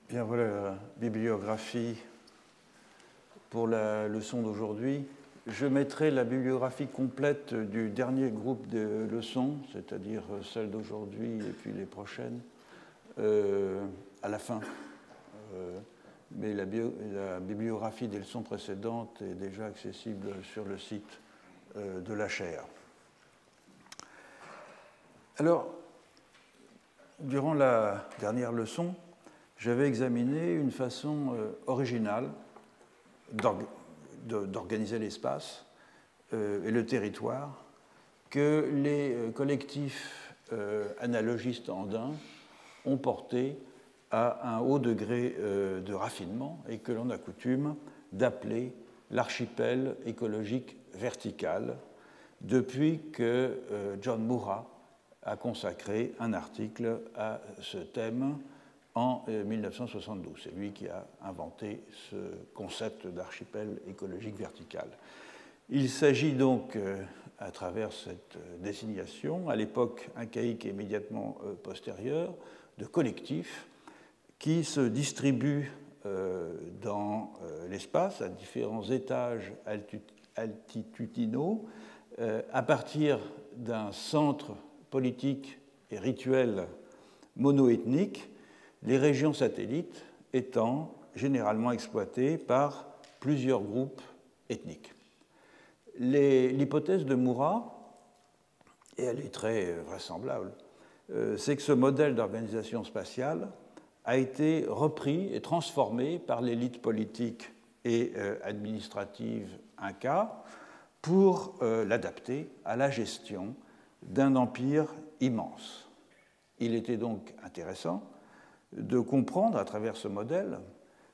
Bien, voilà la bibliographie pour la leçon d'aujourd'hui. Je mettrai la bibliographie complète du dernier groupe de leçons, c'est-à-dire celle d'aujourd'hui et puis les prochaines, à la fin. Mais la bibliographie des leçons précédentes est déjà accessible sur le site de la chaire. Alors, durant la dernière leçon, j'avais examiné une façon originale d'organiser l'espace et le territoire que les collectifs analogistes andins ont porté à un haut degré de raffinement et que l'on a coutume d'appeler l'archipel écologique vertical, depuis que John Murrah a consacré un article à ce thème en 1972. C'est lui qui a inventé ce concept d'archipel écologique vertical. Il s'agit donc, à travers cette désignation, à l'époque incaïque et immédiatement postérieure, de collectifs qui se distribuent dans l'espace à différents étages altitudinaux à partir d'un centre politique et rituel monoethnique, les régions satellites étant généralement exploitées par plusieurs groupes ethniques. L'hypothèse de Murrah, et elle est très vraisemblable, c'est que ce modèle d'organisation spatiale a été repris et transformé par l'élite politique et administrative inca pour l'adapter à la gestion d'un empire immense. Il était donc intéressant de comprendre à travers ce modèle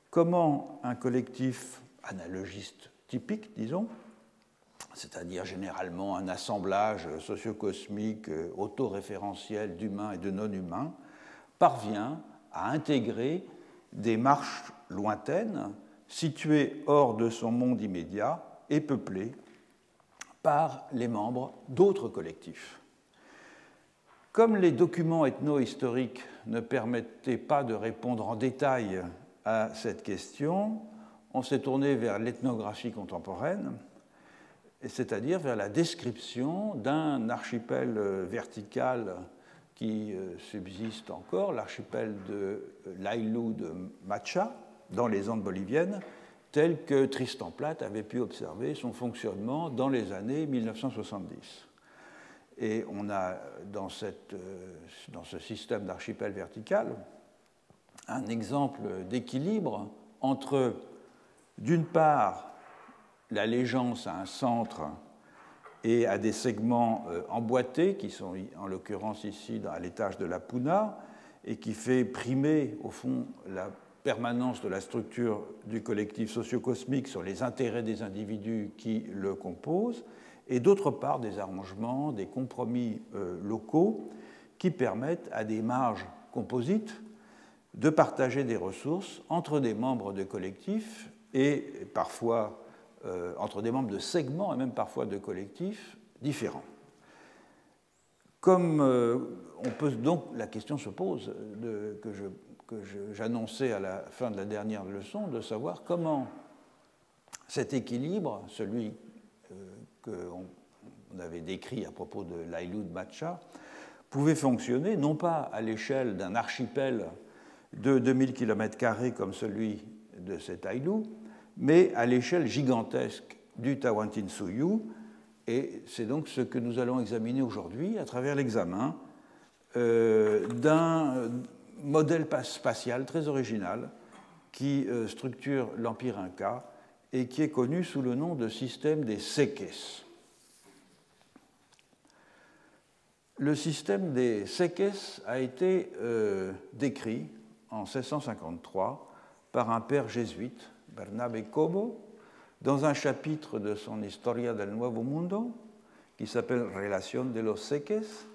comment un collectif analogiste typique, disons, c'est-à-dire généralement un assemblage socio-cosmique autoréférentiel d'humains et de non-humains, parvient à intégrer des marches lointaines situées hors de son monde immédiat et peuplées par les membres d'autres collectifs. Comme les documents ethno-historiques ne permettaient pas de répondre en détail à cette question, on s'est tourné vers l'ethnographie contemporaine, c'est-à-dire vers la description d'un archipel vertical qui subsiste encore, l'archipel de l'Ayllu de Macha, dans les Andes boliviennes, tel que Tristan Platt avait pu observer son fonctionnement dans les années 1970. Et on a dans ce système d'archipel vertical un exemple d'équilibre entre, d'une part, l'allégeance à un centre et à des segments emboîtés, qui sont en l'occurrence ici à l'étage de la Puna, et qui fait primer, au fond, la permanence de la structure du collectif socio-cosmique sur les intérêts des individus qui le composent, et d'autre part des arrangements, des compromis locaux qui permettent à des marges composites de partager des ressources entre des membres de collectifs et parfois entre des membres de segments et même parfois de collectifs différents. Comme on peut donc, la question se pose que j'annonçais à la fin de la dernière leçon, de savoir comment cet équilibre, celui qu'on avait décrit à propos de l'Ayllu de Macha, pouvait fonctionner non pas à l'échelle d'un archipel de 2000 km² comme celui de cet Ayllu, mais à l'échelle gigantesque du Tawantinsuyu, et c'est donc ce que nous allons examiner aujourd'hui à travers l'examen d'un modèle spatial très original qui structure l'Empire Inca et qui est connu sous le nom de système des Seques. Le système des Seques a été décrit en 1653 par un père jésuite, Bernabe Cobo, dans un chapitre de son Historia del Nuevo Mundo, qui s'appelle Relación de los Seques,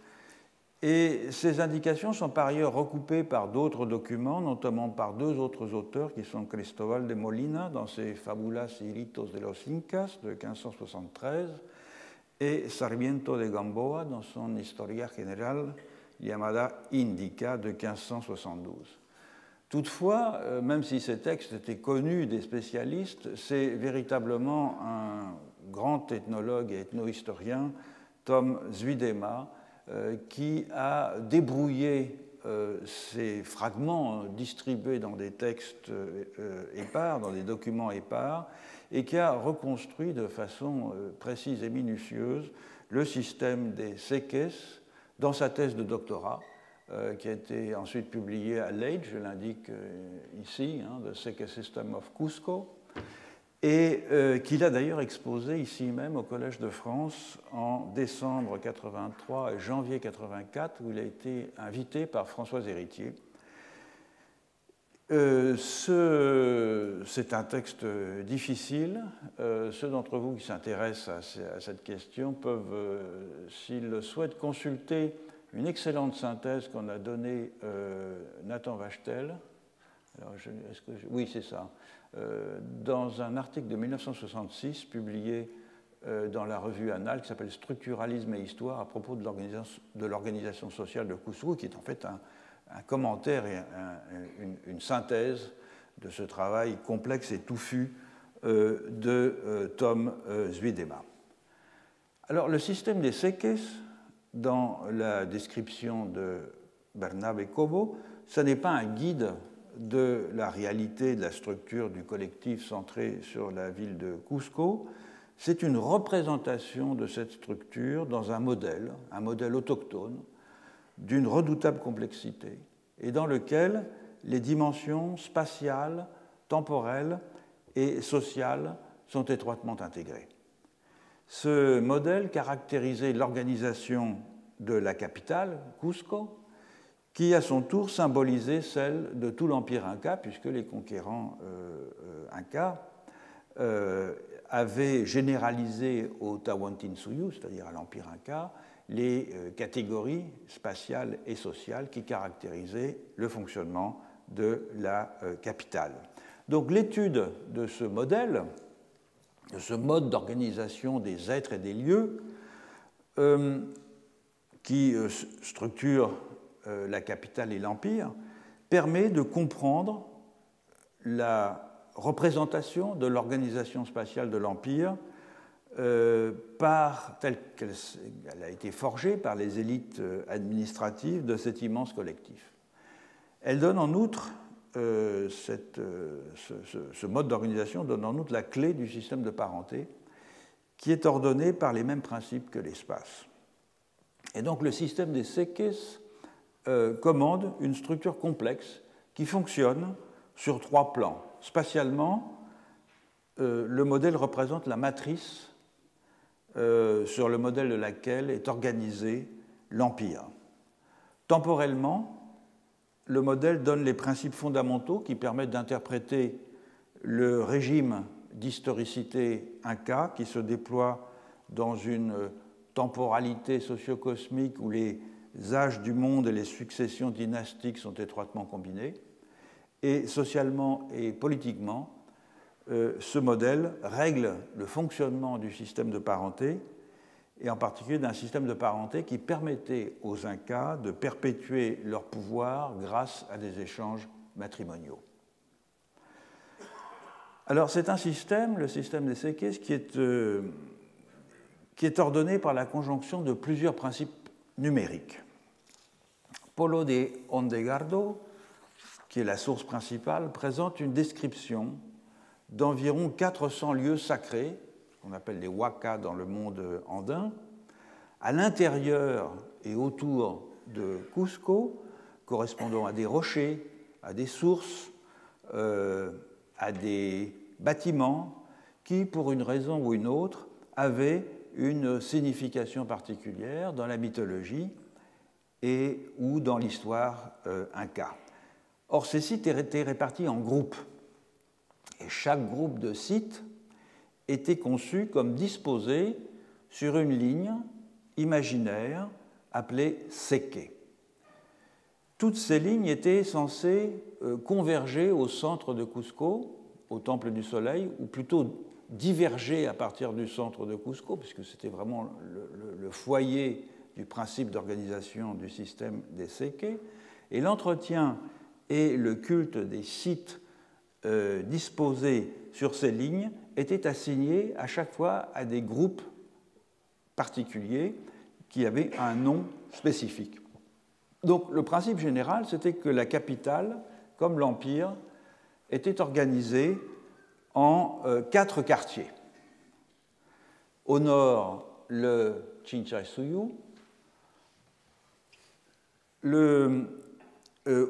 et ces indications sont par ailleurs recoupées par d'autres documents, notamment par deux autres auteurs qui sont Cristóbal de Molina dans ses Fabulas y ritos de los Incas de 1573 et Sarmiento de Gamboa dans son Historia General llamada Indica de 1572. Toutefois, même si ces textes étaient connus des spécialistes, c'est véritablement un grand ethnologue et ethnohistorien, Tom Zwiedema, qui a débrouillé ces fragments distribués dans des textes épars, dans des documents épars, et qui a reconstruit de façon précise et minutieuse le système des séquesses dans sa thèse de doctorat, qui a été ensuite publiée à Leiden, je l'indique ici, The Seque System of Cusco, et qu'il a d'ailleurs exposé ici même au Collège de France en décembre 83 et janvier 84, où il a été invité par Françoise Héritier. C'est un texte difficile. Ceux d'entre vous qui s'intéressent à cette question peuvent, s'ils le souhaitent, consulter une excellente synthèse qu'on a donnée Nathan Wachtel. Alors, oui, c'est ça. Dans un article de 1966 publié dans la revue Annales qui s'appelle Structuralisme et Histoire à propos de l'organisation sociale de Cusco, qui est en fait un commentaire et une synthèse de ce travail complexe et touffu de Tom Zwiedema. Alors, le système des séques, dans la description de Bernabe Cobo, ce n'est pas un guide de la réalité de la structure du collectif centré sur la ville de Cusco, c'est une représentation de cette structure dans un modèle autochtone, d'une redoutable complexité, et dans lequel les dimensions spatiales, temporelles et sociales sont étroitement intégrées. Ce modèle caractérisait l'organisation de la capitale, Cusco, qui à son tour symbolisait celle de tout l'empire inca, puisque les conquérants incas avaient généralisé au Tawantinsuyu, c'est-à-dire à l'empire inca, les catégories spatiales et sociales qui caractérisaient le fonctionnement de la capitale. Donc l'étude de ce modèle, de ce mode d'organisation des êtres et des lieux, qui structure la capitale et l'empire, permet de comprendre la représentation de l'organisation spatiale de l'empire telle qu'elle a été forgée par les élites administratives de cet immense collectif. Elle donne en outre, ce mode d'organisation donne en outre la clé du système de parenté qui est ordonné par les mêmes principes que l'espace. Et donc le système des séques commande une structure complexe qui fonctionne sur 3 plans. Spatialement, le modèle représente la matrice sur le modèle de laquelle est organisé l'empire. Temporellement, le modèle donne les principes fondamentaux qui permettent d'interpréter le régime d'historicité inca qui se déploie dans une temporalité socio-cosmique où les âges du monde et les successions dynastiques sont étroitement combinés. Et socialement et politiquement, ce modèle règle le fonctionnement du système de parenté, et en particulier d'un système de parenté qui permettait aux Incas de perpétuer leur pouvoir grâce à des échanges matrimoniaux. Alors c'est un système, le système des séques, qui est ordonné par la conjonction de plusieurs principes numériques. Polo de Ondegardo, qui est la source principale, présente une description d'environ 400 lieux sacrés, qu'on appelle les wakas dans le monde andin, à l'intérieur et autour de Cusco, correspondant à des rochers, à des sources, à des bâtiments qui, pour une raison ou une autre, avaient une signification particulière dans la mythologie et ou dans l'histoire inca. Or, ces sites étaient répartis en groupes, et chaque groupe de sites était conçu comme disposé sur une ligne imaginaire appelée séque. Toutes ces lignes étaient censées converger au centre de Cusco, au Temple du Soleil, ou plutôt diverger à partir du centre de Cusco, puisque c'était vraiment le foyer du principe d'organisation du système des séques. Et l'entretien et le culte des sites disposés sur ces lignes était assigné à chaque fois à des groupes particuliers qui avaient un nom spécifique. Donc le principe général, c'était que la capitale, comme l'Empire, était organisée en 4 quartiers. Au nord, le Chinchasuyu,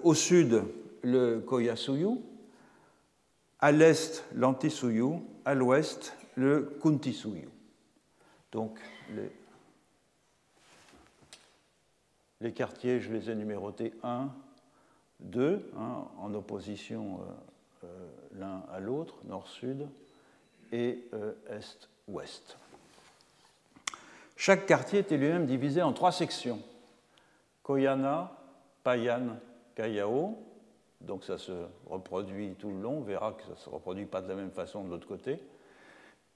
au sud, le Koyasuyu, à l'est, l'Antisuyu, à l'ouest, le Kuntisuyu. Donc, les quartiers, je les ai numérotés 1, 2, en opposition l'un à l'autre, nord-sud, et est-ouest. Chaque quartier était lui-même divisé en 3 sections. Koyana, Payan, Kayao. Donc ça se reproduit tout le long. On verra que ça ne se reproduit pas de la même façon de l'autre côté.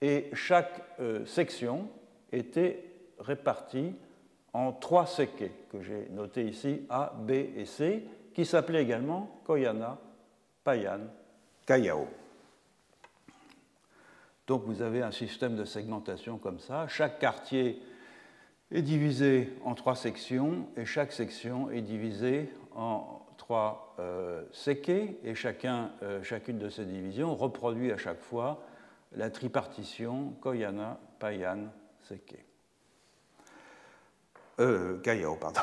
Et chaque section était répartie en 3 seke, que j'ai notés ici, A, B et C, qui s'appelaient également Koyana, Payan, Kayao. Donc vous avez un système de segmentation comme ça. Chaque quartier est divisé en 3 sections et chaque section est divisée en 3 seke et chacune de ces divisions reproduit à chaque fois la tripartition Koyana, Payan, Seke. Kayao, pardon.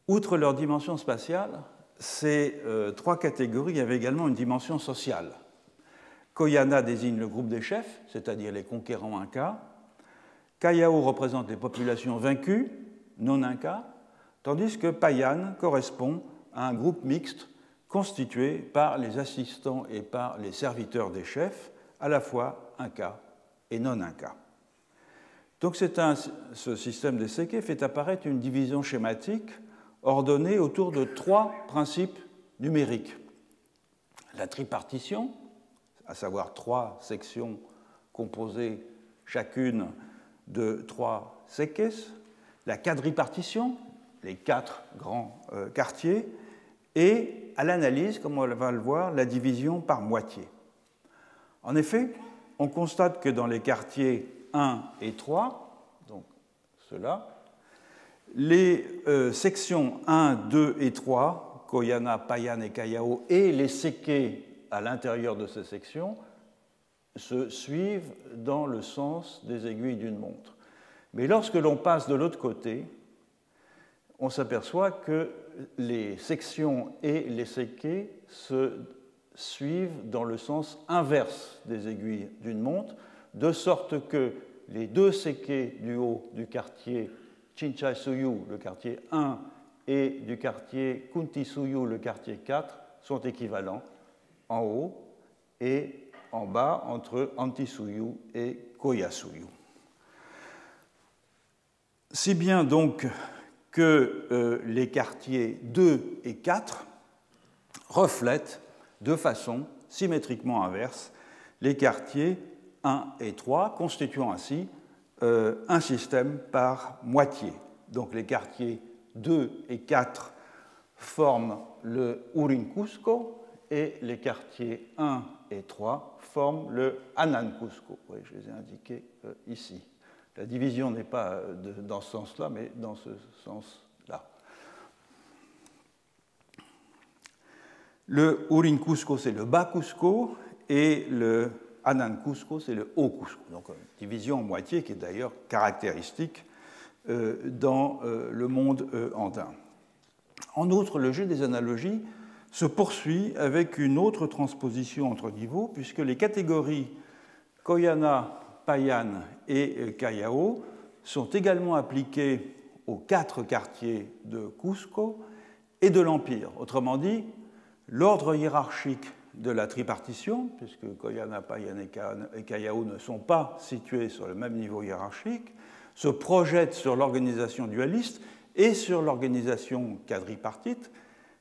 Outre leur dimension spatiale, ces 3 catégories avaient également une dimension sociale. Koyana désigne le groupe des chefs, c'est-à-dire les conquérants incas. Kayao représente les populations vaincues, non incas, tandis que Payan correspond à un groupe mixte constitué par les assistants et par les serviteurs des chefs, à la fois incas et non incas. Donc ce système des seke fait apparaître une division schématique ordonnée autour de 3 principes numériques. La tripartition, à savoir 3 sections composées chacune de 3 sekes, la quadripartition, les 4 grands quartiers, et à l'analyse, comme on va le voir, la division par moitié. En effet, on constate que dans les quartiers 1 et 3, donc ceux-là, les sections 1, 2 et 3, Koyana, Payan et Kayao, et les seke à l'intérieur de ces sections, se suivent dans le sens des aiguilles d'une montre. Mais lorsque l'on passe de l'autre côté, on s'aperçoit que les sections et les seke se suivent dans le sens inverse des aiguilles d'une montre, de sorte que les 2 seke du haut du quartier Chinchasuyu, le quartier 1, et du quartier Kuntisuyu, le quartier 4, sont équivalents en haut et en bas entre Antisuyu et Koyasuyu. Si bien donc que les quartiers 2 et 4 reflètent de façon symétriquement inverse les quartiers 1 et 3, constituant ainsi un système par moitié. Donc les quartiers 2 et 4 forment le Urin-Cusco et les quartiers 1 et 3 forment le Anan-Cusco. Oui, je les ai indiqués ici. La division n'est pas dans ce sens-là, mais dans ce sens-là. Le Urin-Cusco, c'est le bas Cusco, et le Anan-Cusco, c'est le haut Cusco. Donc une division en moitié qui est d'ailleurs caractéristique dans le monde andin. En outre, le jeu des analogies se poursuit avec une autre transposition entre niveaux, puisque les catégories Koyana, Payan et Kayao sont également appliquées aux 4 quartiers de Cusco et de l'Empire. Autrement dit, l'ordre hiérarchique de la tripartition, puisque Koyana, Payan et Kayao ne sont pas situés sur le même niveau hiérarchique, se projette sur l'organisation dualiste et sur l'organisation quadripartite,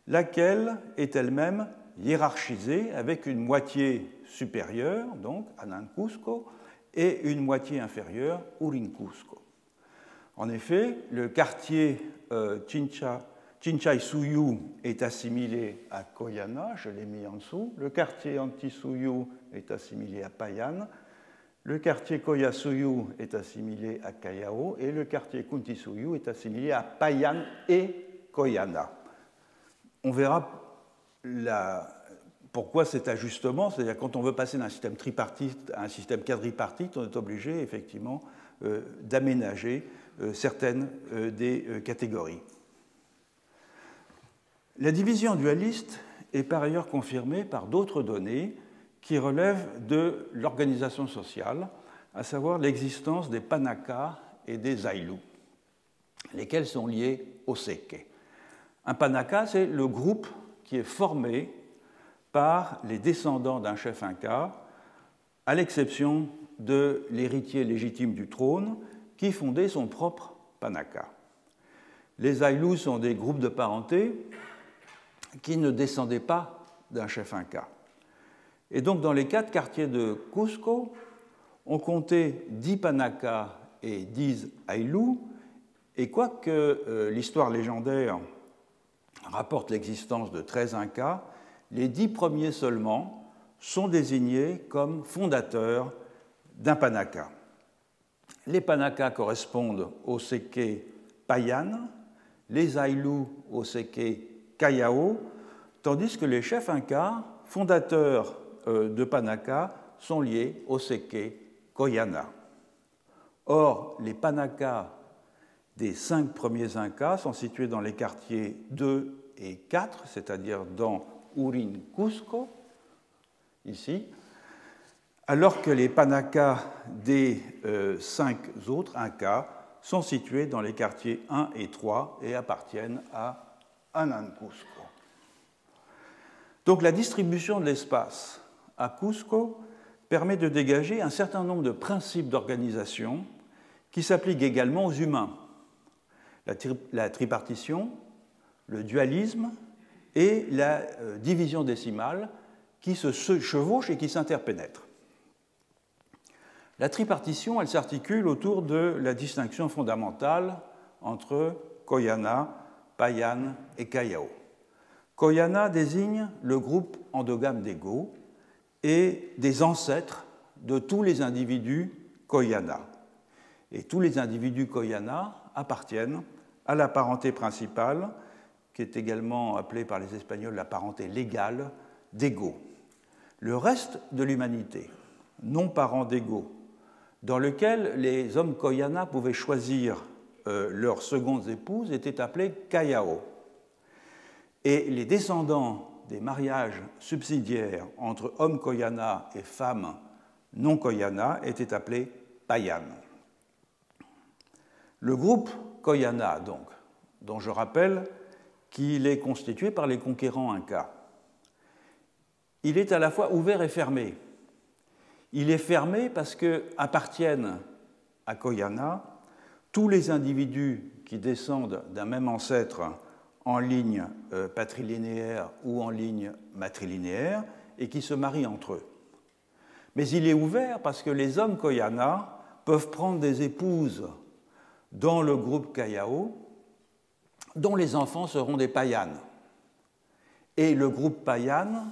laquelle est elle-même hiérarchisée avec une moitié supérieure, donc Anan-Cusco, et une moitié inférieure, Urin-Cusco. En effet, le quartier Chinchaysuyu est assimilé à Koyana, je l'ai mis en dessous. Le quartier Antisuyu est assimilé à Payan. Le quartier Koyasuyu est assimilé à Kayao. Et le quartier Kuntisuyu est assimilé à Payan et Koyana. On verra pourquoi cet ajustement, c'est-à-dire quand on veut passer d'un système tripartite à un système quadripartite, on est obligé effectivement d'aménager certaines des catégories. La division dualiste est par ailleurs confirmée par d'autres données qui relèvent de l'organisation sociale, à savoir l'existence des Panaka et des Aïlous, lesquels sont liés au Seke. Un Panaka, c'est le groupe qui est formé par les descendants d'un chef inca, à l'exception de l'héritier légitime du trône, qui fondait son propre Panaka. Les Aïlous sont des groupes de parenté qui ne descendaient pas d'un chef inca. Et donc, dans les 4 quartiers de Cusco, on comptait 10 Panaka et 10 Aïlous, et quoique l'histoire légendaire rapporte l'existence de 13 Incas, les 10 premiers seulement sont désignés comme fondateurs d'un Panaka. Les Panaka correspondent au Seke Payan, les Aïlous au Seke Kayao, tandis que les chefs Incas, fondateurs de Panaka, sont liés au Seke Koyana. Or, les Panaka des 5 premiers Incas sont situés dans les quartiers 2 et 4, c'est-à-dire dans Urin Cusco, ici, alors que les Panaka des 5 autres Incas sont situés dans les quartiers 1 et 3 et appartiennent à Anan Cusco. Donc la distribution de l'espace à Cusco permet de dégager un certain nombre de principes d'organisation qui s'appliquent également aux humains. La tripartition, le dualisme et la division décimale qui se chevauchent et qui s'interpénètrent. La tripartition, elle s'articule autour de la distinction fondamentale entre Koyana, Payan et Kayao. Koyana désigne le groupe endogame d'égaux et des ancêtres de tous les individus Koyana. Et tous les individus Koyana appartiennent à la parenté principale, qui est également appelée par les Espagnols la parenté légale d'égaux. Le reste de l'humanité, non parent d'égaux, dans lequel les hommes Koyana pouvaient choisir leurs secondes épouses, était appelé Kayao. Et les descendants des mariages subsidiaires entre hommes Koyana et femmes non Koyana étaient appelés Payan. Le groupe Koyana, donc, dont je rappelle qu'il est constitué par les conquérants incas, il est à la fois ouvert et fermé. Il est fermé parce qu'appartiennent à Koyana tous les individus qui descendent d'un même ancêtre en ligne patrilinéaire ou en ligne matrilinéaire et qui se marient entre eux. Mais il est ouvert parce que les hommes Koyana peuvent prendre des épouses dans le groupe Kayao dont les enfants seront des Payanes. Et le groupe Payan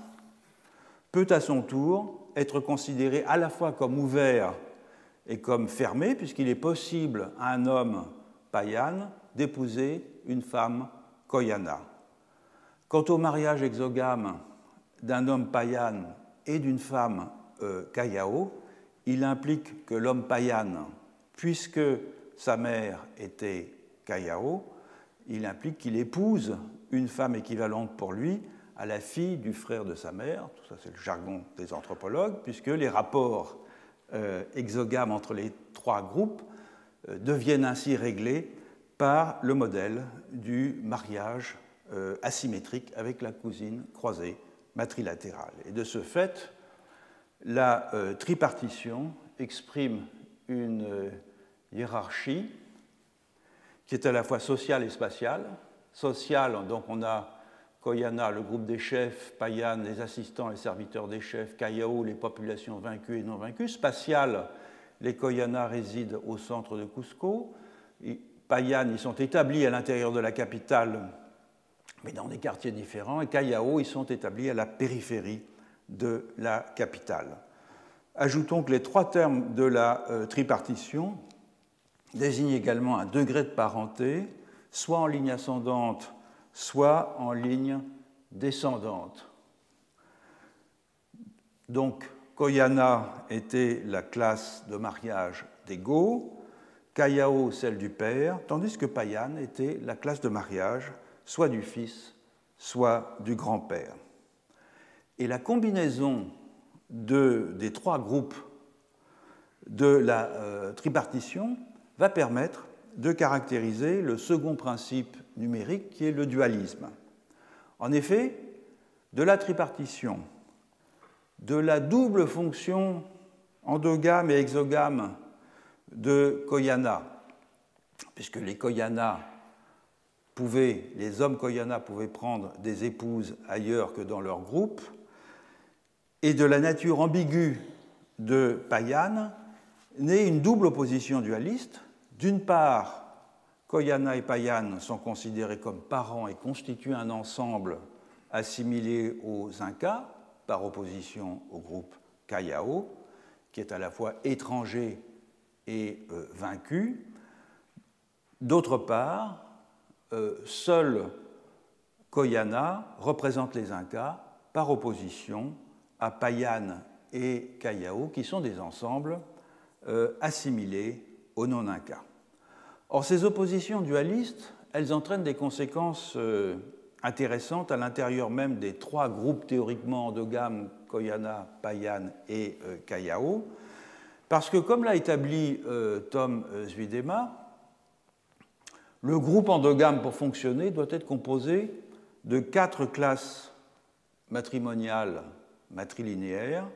peut à son tour être considéré à la fois comme ouvert et comme fermé, puisqu'il est possible à un homme Payan d'épouser une femme Koyana. Quant au mariage exogame d'un homme Payan et d'une femme Kayao, il implique que l'homme Payan, puisque sa mère était Kayao, il implique qu'il épouse une femme équivalente pour lui à la fille du frère de sa mère. Tout ça, c'est le jargon des anthropologues, puisque les rapports exogames entre les 3 groupes deviennent ainsi réglés par le modèle du mariage asymétrique avec la cousine croisée matrilatérale. Et de ce fait, la tripartition exprime une hiérarchie qui est à la fois sociale et spatiale. Sociale, donc on a Koyana, le groupe des chefs, Payan, les assistants et serviteurs des chefs, Kayao, les populations vaincues et non vaincues. Spatiale, les Koyana résident au centre de Cusco. Payan, ils sont établis à l'intérieur de la capitale mais dans des quartiers différents, et Callao, ils sont établis à la périphérie de la capitale. Ajoutons que les trois termes de la tripartition désignent également un degré de parenté, soit en ligne ascendante, soit en ligne descendante. Donc, Koyana était la classe de mariage des Go, Callao celle du père, tandis que Payan était la classe de mariage soit du fils, soit du grand-père. Et la combinaison des trois groupes de la tripartition va permettre de caractériser le second principe numérique qui est le dualisme. En effet, de la tripartition, de la double fonction endogame et exogame de Koyana, puisque les hommes Koyana pouvaient prendre des épouses ailleurs que dans leur groupe, et de la nature ambiguë de Payan, naît une double opposition dualiste. D'une part, Koyana et Payan sont considérés comme parents et constituent un ensemble assimilé aux Incas, par opposition au groupe Callao, qui est à la fois étranger et vaincu. D'autre part, seul Koyana représente les Incas par opposition à Payan et Callao, qui sont des ensembles assimilés aux non-Incas. Or, ces oppositions dualistes, elles entraînent des conséquences intéressantes à l'intérieur même des trois groupes théoriquement endogames, Koyana, Payan et Callao, parce que, comme l'a établi Tom Zwiedema, le groupe endogame, pour fonctionner, doit être composé de 4 classes matrimoniales matrilinéaires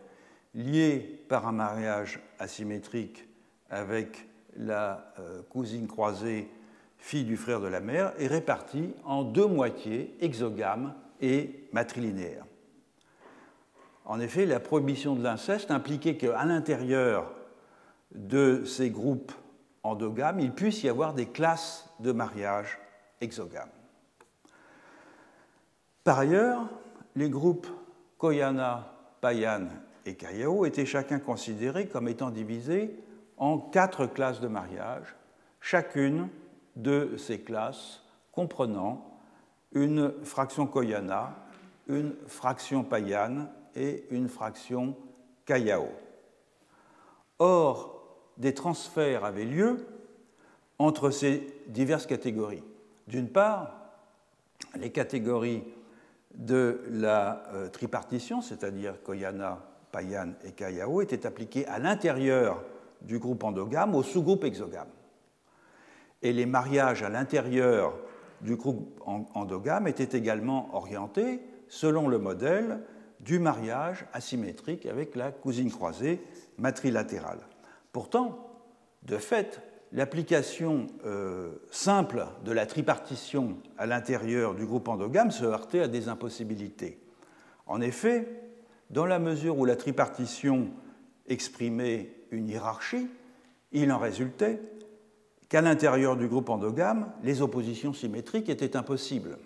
liées par un mariage asymétrique avec la cousine croisée fille du frère de la mère et réparties en 2 moitiés exogames et matrilinéaires. En effet, la prohibition de l'inceste impliquait qu'à l'intérieur de ces groupes endogames, il puisse y avoir des classes de mariage exogames. Par ailleurs, les groupes Koyana, Payan et Callao étaient chacun considérés comme étant divisés en 4 classes de mariage, chacune de ces classes comprenant une fraction Koyana, une fraction Payan et une fraction Callao. Or, des transferts avaient lieu entre ces diverses catégories. D'une part, les catégories de la tripartition, c'est-à-dire Koyana, Payan et Callao, étaient appliquées à l'intérieur du groupe endogame au sous-groupe exogame. Et les mariages à l'intérieur du groupe endogame étaient également orientés selon le modèle du mariage asymétrique avec la cousine croisée matrilatérale. Pourtant, de fait, l'application simple de la tripartition à l'intérieur du groupe endogame se heurtait à des impossibilités. En effet, dans la mesure où la tripartition exprimait une hiérarchie, il en résultait qu'à l'intérieur du groupe endogame, les oppositions symétriques étaient impossibles.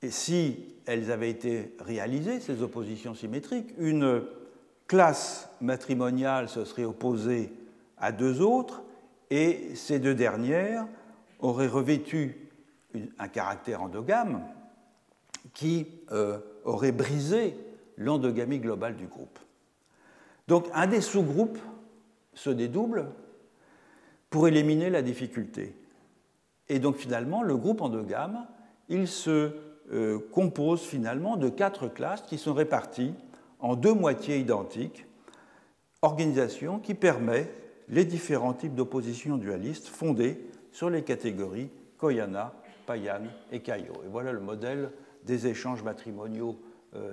Et si elles avaient été réalisées, ces oppositions symétriques, une classe matrimoniale se serait opposée à 2 autres, et ces 2 dernières auraient revêtu un caractère endogame qui aurait brisé l'endogamie globale du groupe. Donc un des sous-groupes se dédouble pour éliminer la difficulté. Et donc finalement, le groupe endogame, il se compose finalement de 4 classes qui sont réparties en 2 moitiés identiques, organisation qui permet les différents types d'oppositions dualistes fondées sur les catégories Koyana, Payan et Callao. Et voilà le modèle des échanges matrimoniaux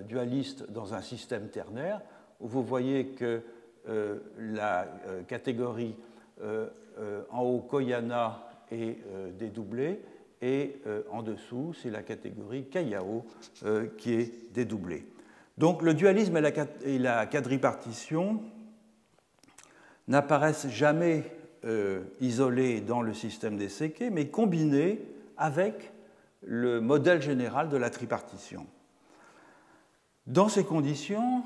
dualistes dans un système ternaire, où vous voyez que la catégorie en haut Koyana est dédoublée, et en dessous, c'est la catégorie Callao qui est dédoublée. Donc le dualisme et la quadripartition n'apparaissent jamais isolés dans le système des séqués, mais combinés avec le modèle général de la tripartition. Dans ces conditions,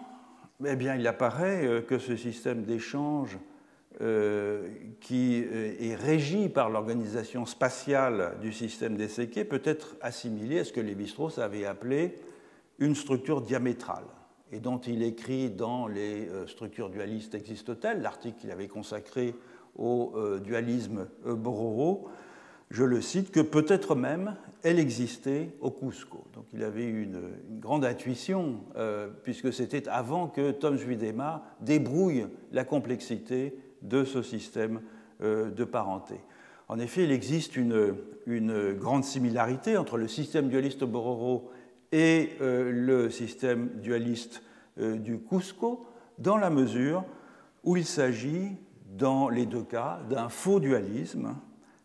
eh bien, il apparaît que ce système d'échange qui est régi par l'organisation spatiale du système des séqués peut être assimilé à ce que Lévi-Strauss avait appelé une structure diamétrale, et dont il écrit dans les structures dualistes existent-elles, l'article qu'il avait consacré au dualisme Bororo, je le cite, que peut-être même elle existait au Cusco. Donc il avait une grande intuition, puisque c'était avant que Tom Juidema débrouille la complexité de ce système de parenté. En effet, il existe une grande similarité entre le système dualiste Bororo et le système dualiste du Cusco, dans la mesure où il s'agit, dans les deux cas, d'un faux dualisme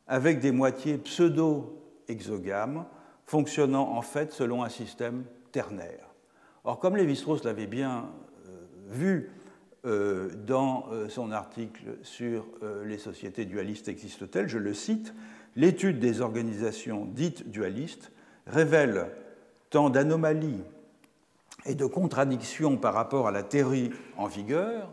avec des moitiés pseudo-exogames fonctionnant en fait selon un système ternaire. Or, comme Lévi-Strauss l'avait bien vu dans son article sur les sociétés dualistes existent-elles, je le cite, « L'étude des organisations dites dualistes révèle tant d'anomalies et de contradictions par rapport à la théorie en vigueur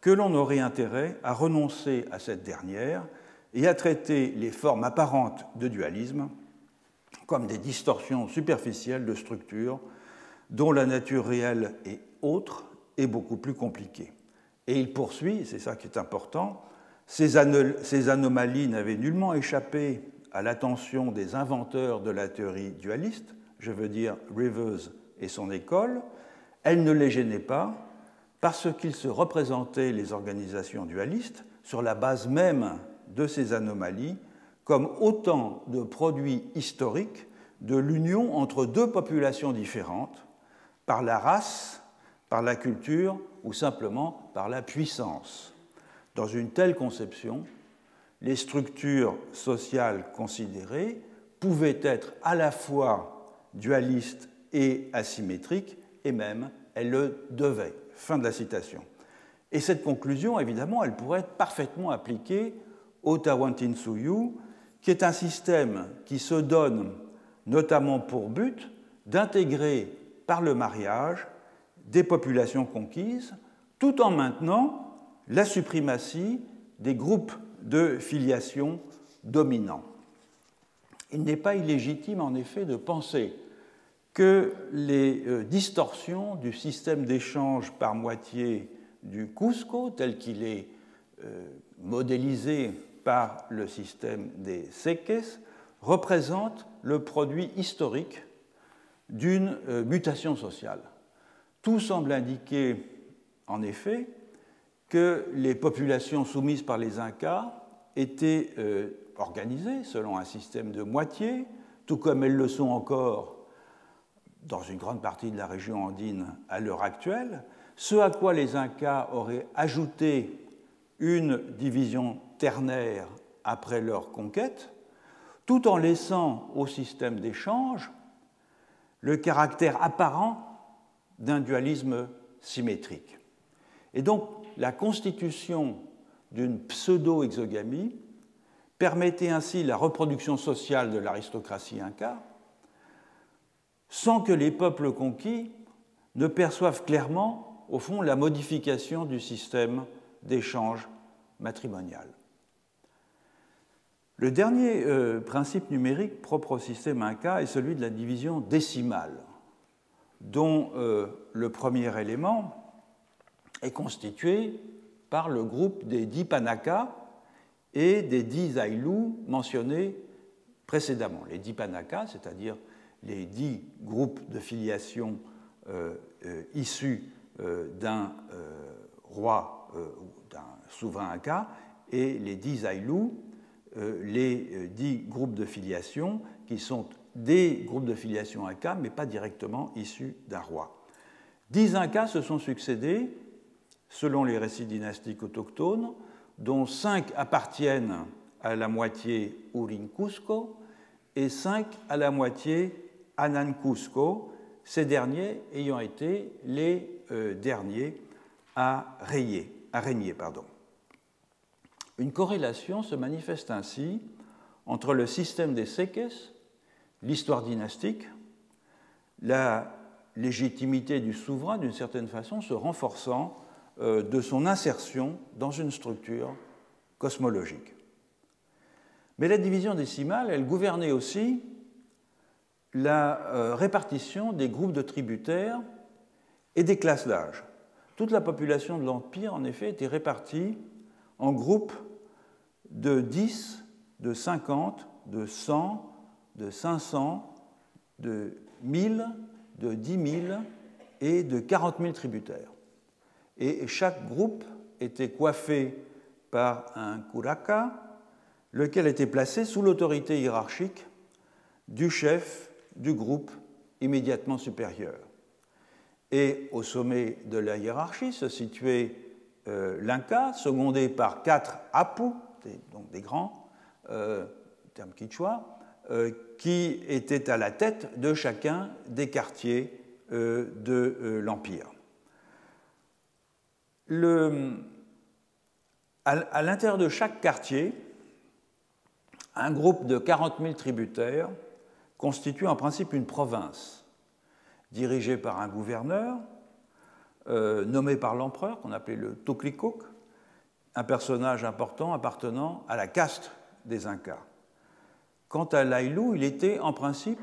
que l'on aurait intérêt à renoncer à cette dernière et à traiter les formes apparentes de dualisme comme des distorsions superficielles de structures dont la nature réelle est autre et beaucoup plus compliquée. » Et il poursuit, et c'est ça qui est important, ces anomalies n'avaient nullement échappé à l'attention des inventeurs de la théorie dualiste, je veux dire Rivers et son école, elles ne les gênaient pas parce qu'ils se représentaient les organisations dualistes sur la base même de ces anomalies comme autant de produits historiques de l'union entre deux populations différentes par la race, par la culture ou simplement par la puissance. Dans une telle conception, les structures sociales considérées pouvaient être à la fois dualistes et asymétriques, et même elles le devaient. Fin de la citation. Et cette conclusion, évidemment, elle pourrait être parfaitement appliquée au Tawantinsuyu, qui est un système qui se donne notamment pour but d'intégrer par le mariage des populations conquises, tout en maintenant la suprématie des groupes de filiation dominants. Il n'est pas illégitime, en effet, de penser que les distorsions du système d'échange par moitié du Cusco, tel qu'il est modélisé par le système des Seques, représentent le produit historique d'une mutation sociale. Tout semble indiquer, en effet, que les populations soumises par les Incas étaient organisées selon un système de moitié, tout comme elles le sont encore dans une grande partie de la région andine à l'heure actuelle, ce à quoi les Incas auraient ajouté une division ternaire après leur conquête, tout en laissant au système d'échange le caractère apparent d'un dualisme symétrique. Et donc, la constitution d'une pseudo-exogamie permettait ainsi la reproduction sociale de l'aristocratie inca, sans que les peuples conquis ne perçoivent clairement, au fond, la modification du système d'échange matrimonial. Le dernier principe numérique propre au système inca est celui de la division décimale, dont le premier élément est constitué par le groupe des 10 Panaka et des 10 Aïlou mentionnés précédemment. Les 10 Panaka, c'est-à-dire les 10 groupes de filiation issus d'un roi ou d'un souverain inca, et les 10 Aïlou, les 10 groupes de filiation qui sont des groupes de filiation inca, mais pas directement issus d'un roi. 10 Incas se sont succédés, selon les récits dynastiques autochtones, dont 5 appartiennent à la moitié Urin-Cusco et 5 à la moitié Anan-Cusco, ces derniers ayant été les derniers à régner. Une corrélation se manifeste ainsi entre le système des Seques, l'histoire dynastique, la légitimité du souverain, d'une certaine façon, se renforçant de son insertion dans une structure cosmologique. Mais la division décimale, elle gouvernait aussi la répartition des groupes de tributaires et des classes d'âge. Toute la population de l'Empire, en effet, était répartie en groupes de 10, de 50, de 100, de 500, de 1000, de 10 000 et de 40 000 tributaires. Et chaque groupe était coiffé par un curaka, lequel était placé sous l'autorité hiérarchique du chef du groupe immédiatement supérieur. Et au sommet de la hiérarchie se situait l'Inca, secondé par 4 apu, donc des grands, terme quichua, qui étaient à la tête de chacun des quartiers de l'Empire. À l'intérieur de chaque quartier, un groupe de 40 000 tributaires constitue en principe une province, dirigée par un gouverneur, nommé par l'empereur, qu'on appelait le Toclicoc, un personnage important appartenant à la caste des Incas. Quant à l'Ailou, il était en principe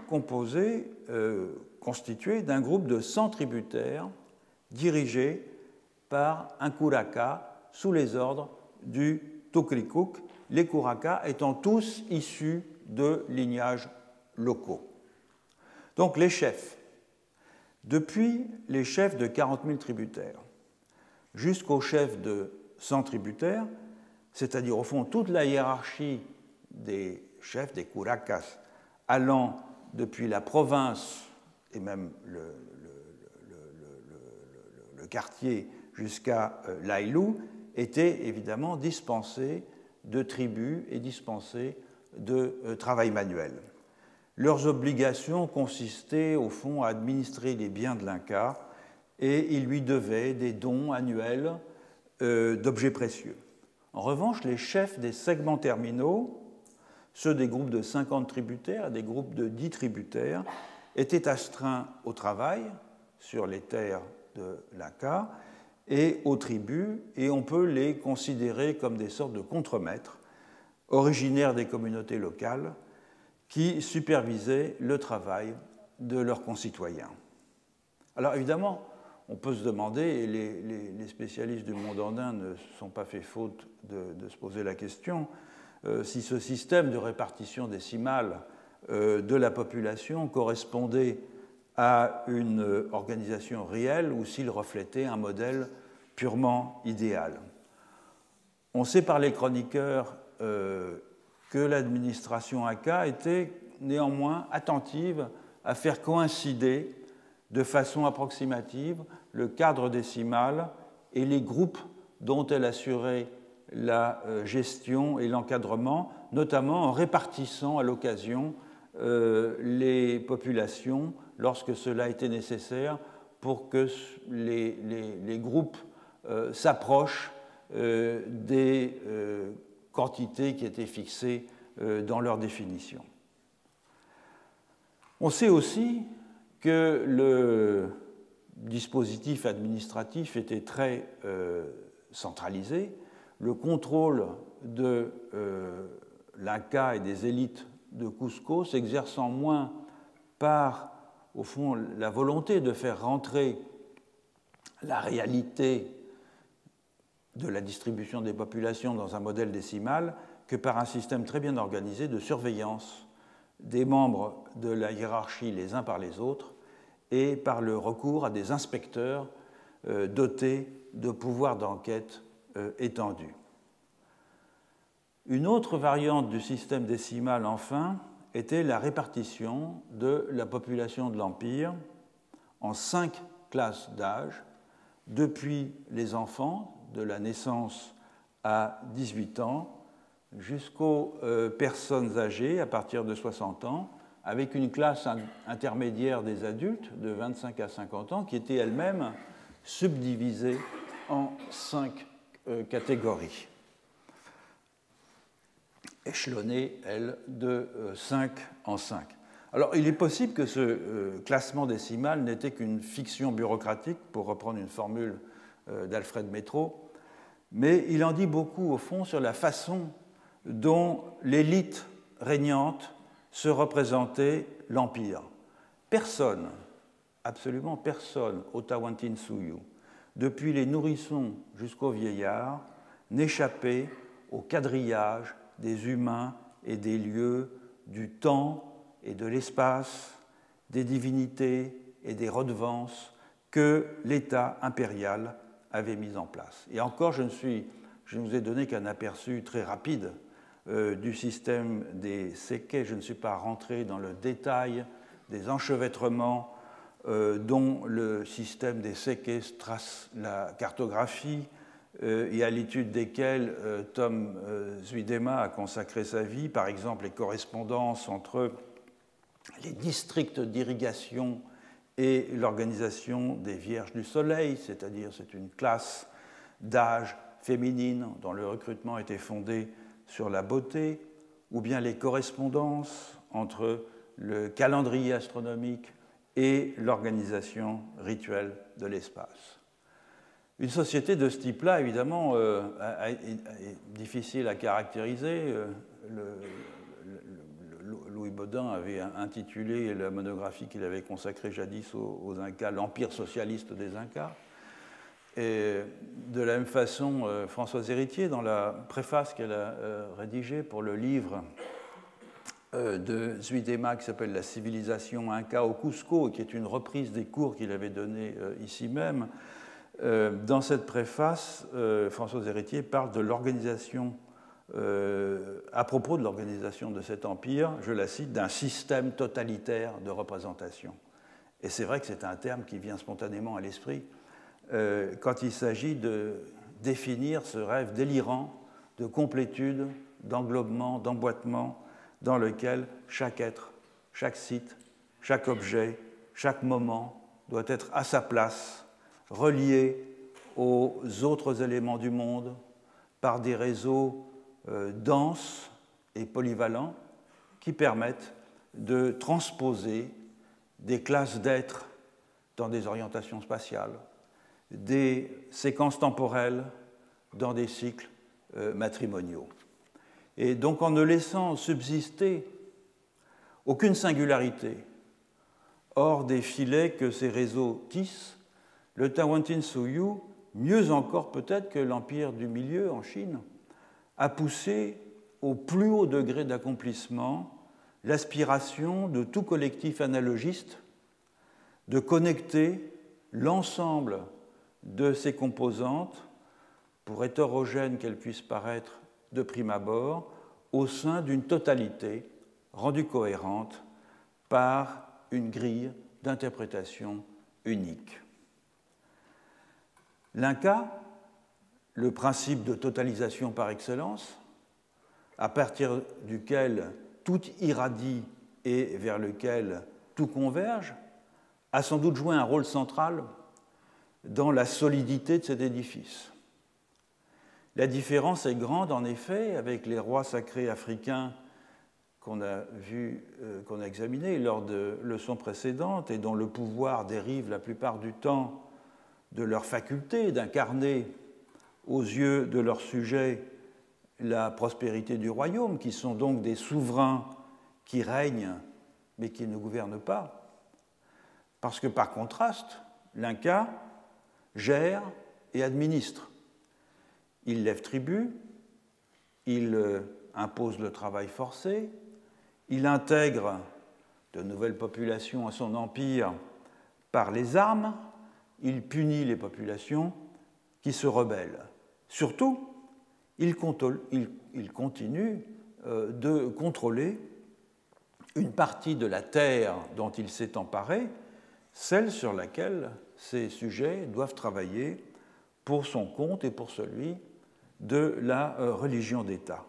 constitué d'un groupe de 100 tributaires dirigés par un curaka sous les ordres du Toclicoc, les curakas étant tous issus de lignages locaux. Donc les chefs, depuis les chefs de 40 000 tributaires jusqu'aux chefs de 100 tributaires, c'est-à-dire au fond toute la hiérarchie des chefs, des curakas, allant depuis la province et même le quartier jusqu'à l'Ailou, étaient évidemment dispensés de tribut et dispensés de travail manuel. Leurs obligations consistaient au fond à administrer les biens de l'Inca et ils lui devaient des dons annuels d'objets précieux. En revanche, les chefs des segments terminaux, ceux des groupes de 50 tributaires et des groupes de 10 tributaires, étaient astreints au travail sur les terres de l'Inca et aux tribus, et on peut les considérer comme des sortes de contremaîtres originaires des communautés locales qui supervisaient le travail de leurs concitoyens. Alors évidemment, on peut se demander, et les spécialistes du monde andin ne se sont pas fait faute de se poser la question, si ce système de répartition décimale de la population correspondait à une organisation réelle ou s'il reflétait un modèle purement idéal. On sait par les chroniqueurs que l'administration Inca était néanmoins attentive à faire coïncider de façon approximative le cadre décimal et les groupes dont elle assurait la gestion et l'encadrement, notamment en répartissant à l'occasion les populations lorsque cela était nécessaire pour que les groupes s'approchent des quantités qui étaient fixées dans leur définition. On sait aussi que le dispositif administratif était très centralisé. Le contrôle de l'Inca et des élites de Cusco s'exerçant moins par, au fond, la volonté de faire rentrer la réalité de la distribution des populations dans un modèle décimal que par un système très bien organisé de surveillance des membres de la hiérarchie les uns par les autres et par le recours à des inspecteurs dotés de pouvoirs d'enquête étendus. Une autre variante du système décimal, enfin, était la répartition de la population de l'Empire en 5 classes d'âge, depuis les enfants, de la naissance à 18 ans, jusqu'aux personnes âgées à partir de 60 ans, avec une classe intermédiaire des adultes de 25 à 50 ans qui était elle-même subdivisée en 5 catégories, échelonnée, elle, de 5 en 5. Alors, il est possible que ce classement décimal n'était qu'une fiction bureaucratique, pour reprendre une formule d'Alfred Métro, mais il en dit beaucoup, au fond, sur la façon dont l'élite régnante se représentait l'Empire. Personne, absolument personne, au Tawantinsuyu, depuis les nourrissons jusqu'aux vieillards, n'échappait au quadrillage des humains et des lieux, du temps et de l'espace, des divinités et des redevances que l'État impérial avait mis en place. Et encore, je ne vous ai donné qu'un aperçu très rapide du système des séquets. Je ne suis pas rentré dans le détail des enchevêtrements dont le système des séquets trace la cartographie et à l'étude desquels Tom Zuidema a consacré sa vie, par exemple les correspondances entre les districts d'irrigation et l'organisation des Vierges du Soleil, c'est-à-dire c'est une classe d'âge féminine dont le recrutement était fondé sur la beauté, ou bien les correspondances entre le calendrier astronomique et l'organisation rituelle de l'espace. Une société de ce type-là, évidemment, est difficile à caractériser. Louis Baudin avait intitulé la monographie qu'il avait consacrée jadis aux Incas, l'Empire socialiste des Incas. Et de la même façon, Françoise Héritier, dans la préface qu'elle a rédigée pour le livre de Zuidema qui s'appelle La civilisation Inca au Cusco, qui est une reprise des cours qu'il avait donnés ici même, dans cette préface, Françoise Héritier parle de l'organisation, à propos de l'organisation de cet empire, je la cite, d'un système totalitaire de représentation. Et c'est vrai que c'est un terme qui vient spontanément à l'esprit quand il s'agit de définir ce rêve délirant de complétude, d'englobement, d'emboîtement, dans lequel chaque être, chaque site, chaque objet, chaque moment doit être à sa place, relié aux autres éléments du monde par des réseaux denses et polyvalents qui permettent de transposer des classes d'êtres dans des orientations spatiales, des séquences temporelles dans des cycles matrimoniaux. Et donc en ne laissant subsister aucune singularité hors des filets que ces réseaux tissent, le Tawantinsuyu, mieux encore peut-être que l'Empire du Milieu en Chine, a poussé au plus haut degré d'accomplissement l'aspiration de tout collectif analogiste de connecter l'ensemble de ces composantes, pour hétérogènes qu'elles puissent paraître de prime abord, au sein d'une totalité rendue cohérente par une grille d'interprétation unique. L'Inca, le principe de totalisation par excellence, à partir duquel tout irradie et vers lequel tout converge, a sans doute joué un rôle central dans la solidité de cet édifice. La différence est grande, en effet, avec les rois sacrés africains qu'on a examinés lors de leçons précédentes et dont le pouvoir dérive la plupart du temps de leur faculté d'incarner aux yeux de leurs sujets la prospérité du royaume, qui sont donc des souverains qui règnent mais qui ne gouvernent pas. Parce que par contraste, l'Inca gère et administre. Il lève tribut, il impose le travail forcé, il intègre de nouvelles populations à son empire par les armes, il punit les populations qui se rebellent. Surtout, il continue de contrôler une partie de la terre dont il s'est emparé, celle sur laquelle ses sujets doivent travailler pour son compte et pour celui de la religion d'État.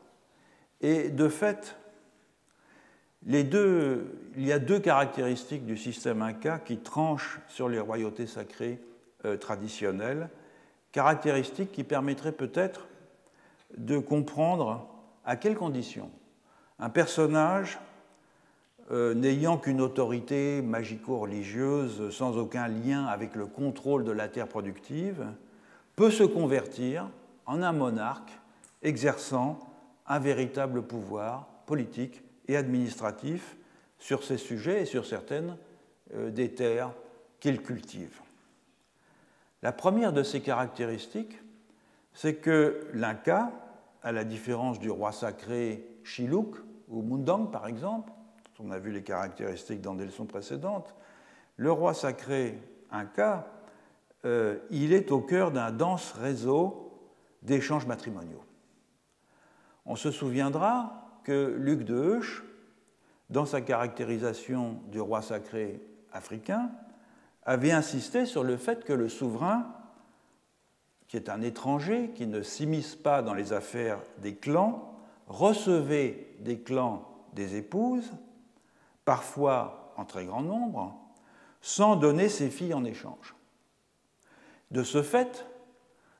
Et de fait, il y a deux caractéristiques du système inca qui tranchent sur les royautés sacrées traditionnelles, caractéristiques qui permettraient peut-être de comprendre à quelles conditions un personnage n'ayant qu'une autorité magico-religieuse sans aucun lien avec le contrôle de la terre productive, peut se convertir en un monarque exerçant un véritable pouvoir politique et administratif sur ces sujets et sur certaines des terres qu'il cultive. La première de ces caractéristiques, c'est que l'Inca, à la différence du roi sacré Chiluk ou Mundang par exemple, on a vu les caractéristiques dans des leçons précédentes, le roi sacré Inca, il est au cœur d'un dense réseau d'échanges matrimoniaux. On se souviendra que Luc de Heusch, dans sa caractérisation du roi sacré africain, avait insisté sur le fait que le souverain, qui est un étranger, qui ne s'immisce pas dans les affaires des clans, recevait des clans des épouses, parfois en très grand nombre, sans donner ses filles en échange. De ce fait,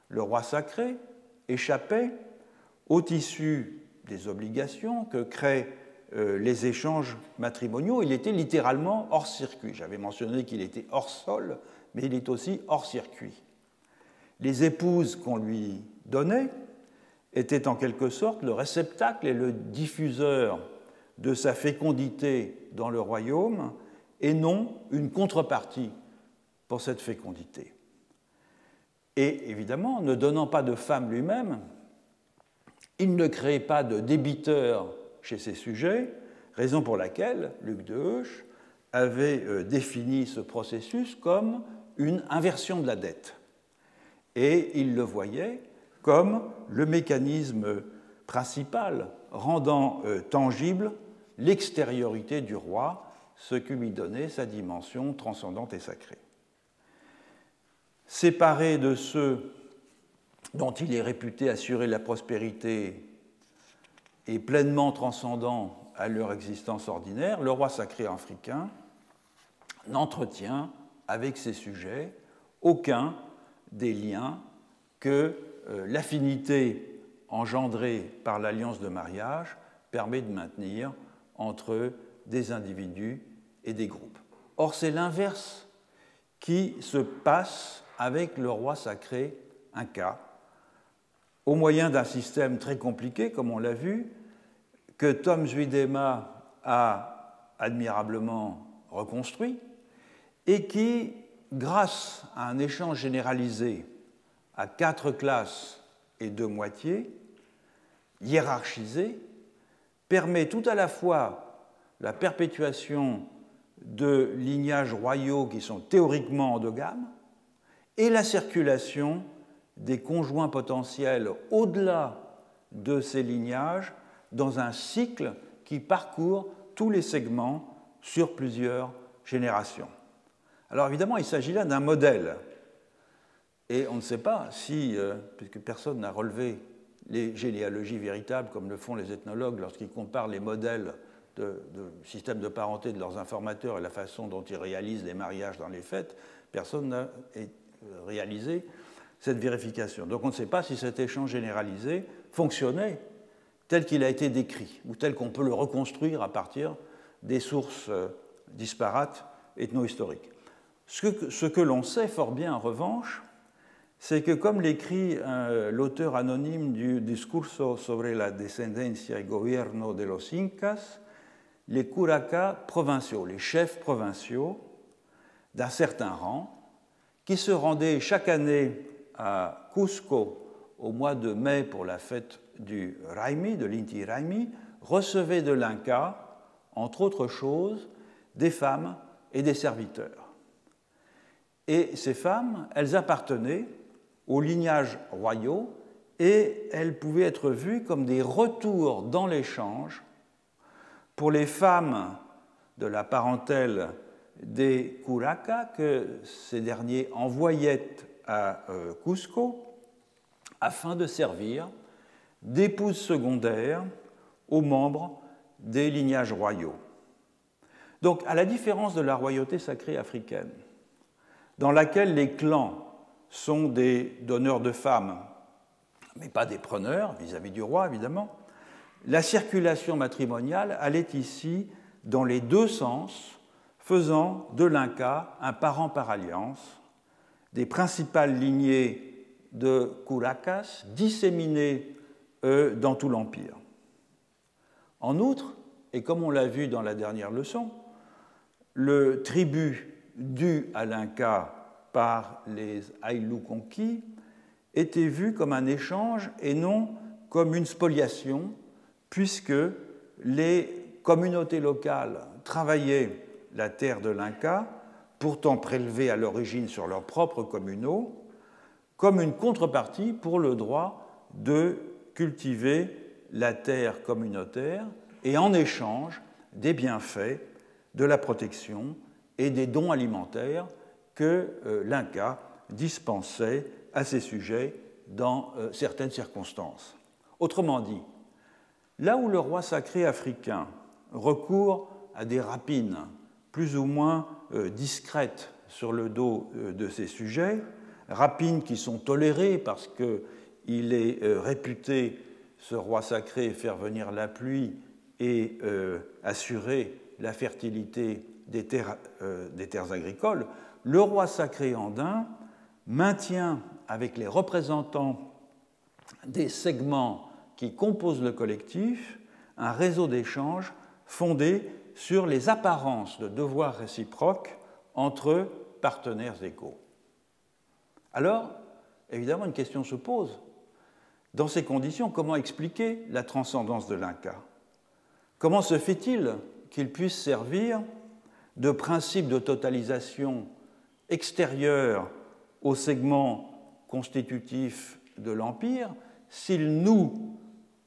le roi sacré échappait au tissu des obligations que créent les échanges matrimoniaux. Il était littéralement hors circuit. J'avais mentionné qu'il était hors sol, mais il est aussi hors circuit. Les épouses qu'on lui donnait étaient en quelque sorte le réceptacle et le diffuseur de sa fécondité dans le royaume et non une contrepartie pour cette fécondité. Et évidemment, ne donnant pas de femme lui-même, il ne créait pas de débiteur chez ses sujets, raison pour laquelle Luc de Heusch avait défini ce processus comme une inversion de la dette. Et il le voyait comme le mécanisme principal rendant tangible l'extériorité du roi, ce qui lui donnait sa dimension transcendante et sacrée. Séparé de ceux dont il est réputé assurer la prospérité et pleinement transcendant à leur existence ordinaire, le roi sacré africain n'entretient avec ses sujets aucun des liens que l'affinité engendrée par l'alliance de mariage permet de maintenir entre des individus et des groupes. Or, c'est l'inverse qui se passe avec le roi sacré Inca, au moyen d'un système très compliqué, comme on l'a vu, que Tom Zuidema a admirablement reconstruit et qui, grâce à un échange généralisé à 4 classes et 2 moitiés, hiérarchisées, permet tout à la fois la perpétuation de lignages royaux qui sont théoriquement endogames et la circulation des conjoints potentiels au-delà de ces lignages dans un cycle qui parcourt tous les segments sur plusieurs générations. Alors évidemment, il s'agit là d'un modèle. Et on ne sait pas si, puisque personne n'a relevé les généalogies véritables comme le font les ethnologues lorsqu'ils comparent les modèles de systèmes de parenté de leurs informateurs et la façon dont ils réalisent les mariages dans les faits, personne n'a réalisé cette vérification. Donc on ne sait pas si cet échange généralisé fonctionnait tel qu'il a été décrit ou tel qu'on peut le reconstruire à partir des sources disparates ethno-historiques. Ce que l'on sait fort bien, en revanche, c'est que, comme l'écrit l'auteur anonyme du Discurso sobre la descendencia y gobierno de los Incas, les curacas provinciaux, les chefs provinciaux d'un certain rang, qui se rendaient chaque année à Cusco au mois de mai pour la fête du Raimi, de l'Inti Raimi, recevaient de l'Inca, entre autres choses, des femmes et des serviteurs. Et ces femmes, elles appartenaient aux lignages royaux et elles pouvaient être vues comme des retours dans l'échange pour les femmes de la parentèle des curacas que ces derniers envoyaient à Cusco afin de servir d'épouses secondaires aux membres des lignages royaux. Donc, à la différence de la royauté sacrée africaine, dans laquelle les clans sont des donneurs de femmes, mais pas des preneurs, vis-à-vis du roi, évidemment, la circulation matrimoniale allait ici dans les deux sens, faisant de l'Inca un parent par alliance des principales lignées de Curaças disséminées dans tout l'Empire. En outre, et comme on l'a vu dans la dernière leçon, le tribut dû à l'Inca par les Ayllu conquis était vu comme un échange et non comme une spoliation, puisque les communautés locales travaillaient la terre de l'Inca, pourtant prélevée à l'origine sur leurs propres communaux, comme une contrepartie pour le droit de cultiver la terre communautaire et en échange des bienfaits de la protection et des dons alimentaires que l'Inca dispensait à ses sujets dans certaines circonstances. Autrement dit, là où le roi sacré africain recourt à des rapines plus ou moins discrètes sur le dos de ses sujets, rapines qui sont tolérées parce qu'il est réputé, ce roi sacré, faire venir la pluie et assurer la fertilité des terres agricoles, le roi sacré andin maintient avec les représentants des segments qui composent le collectif un réseau d'échanges fondé sur les apparences de devoirs réciproques entre partenaires égaux. Alors, évidemment, une question se pose. Dans ces conditions, comment expliquer la transcendance de l'Inca? Comment se fait-il qu'il puisse servir de principe de totalisation extérieur au segment constitutif de l'Empire s'il noue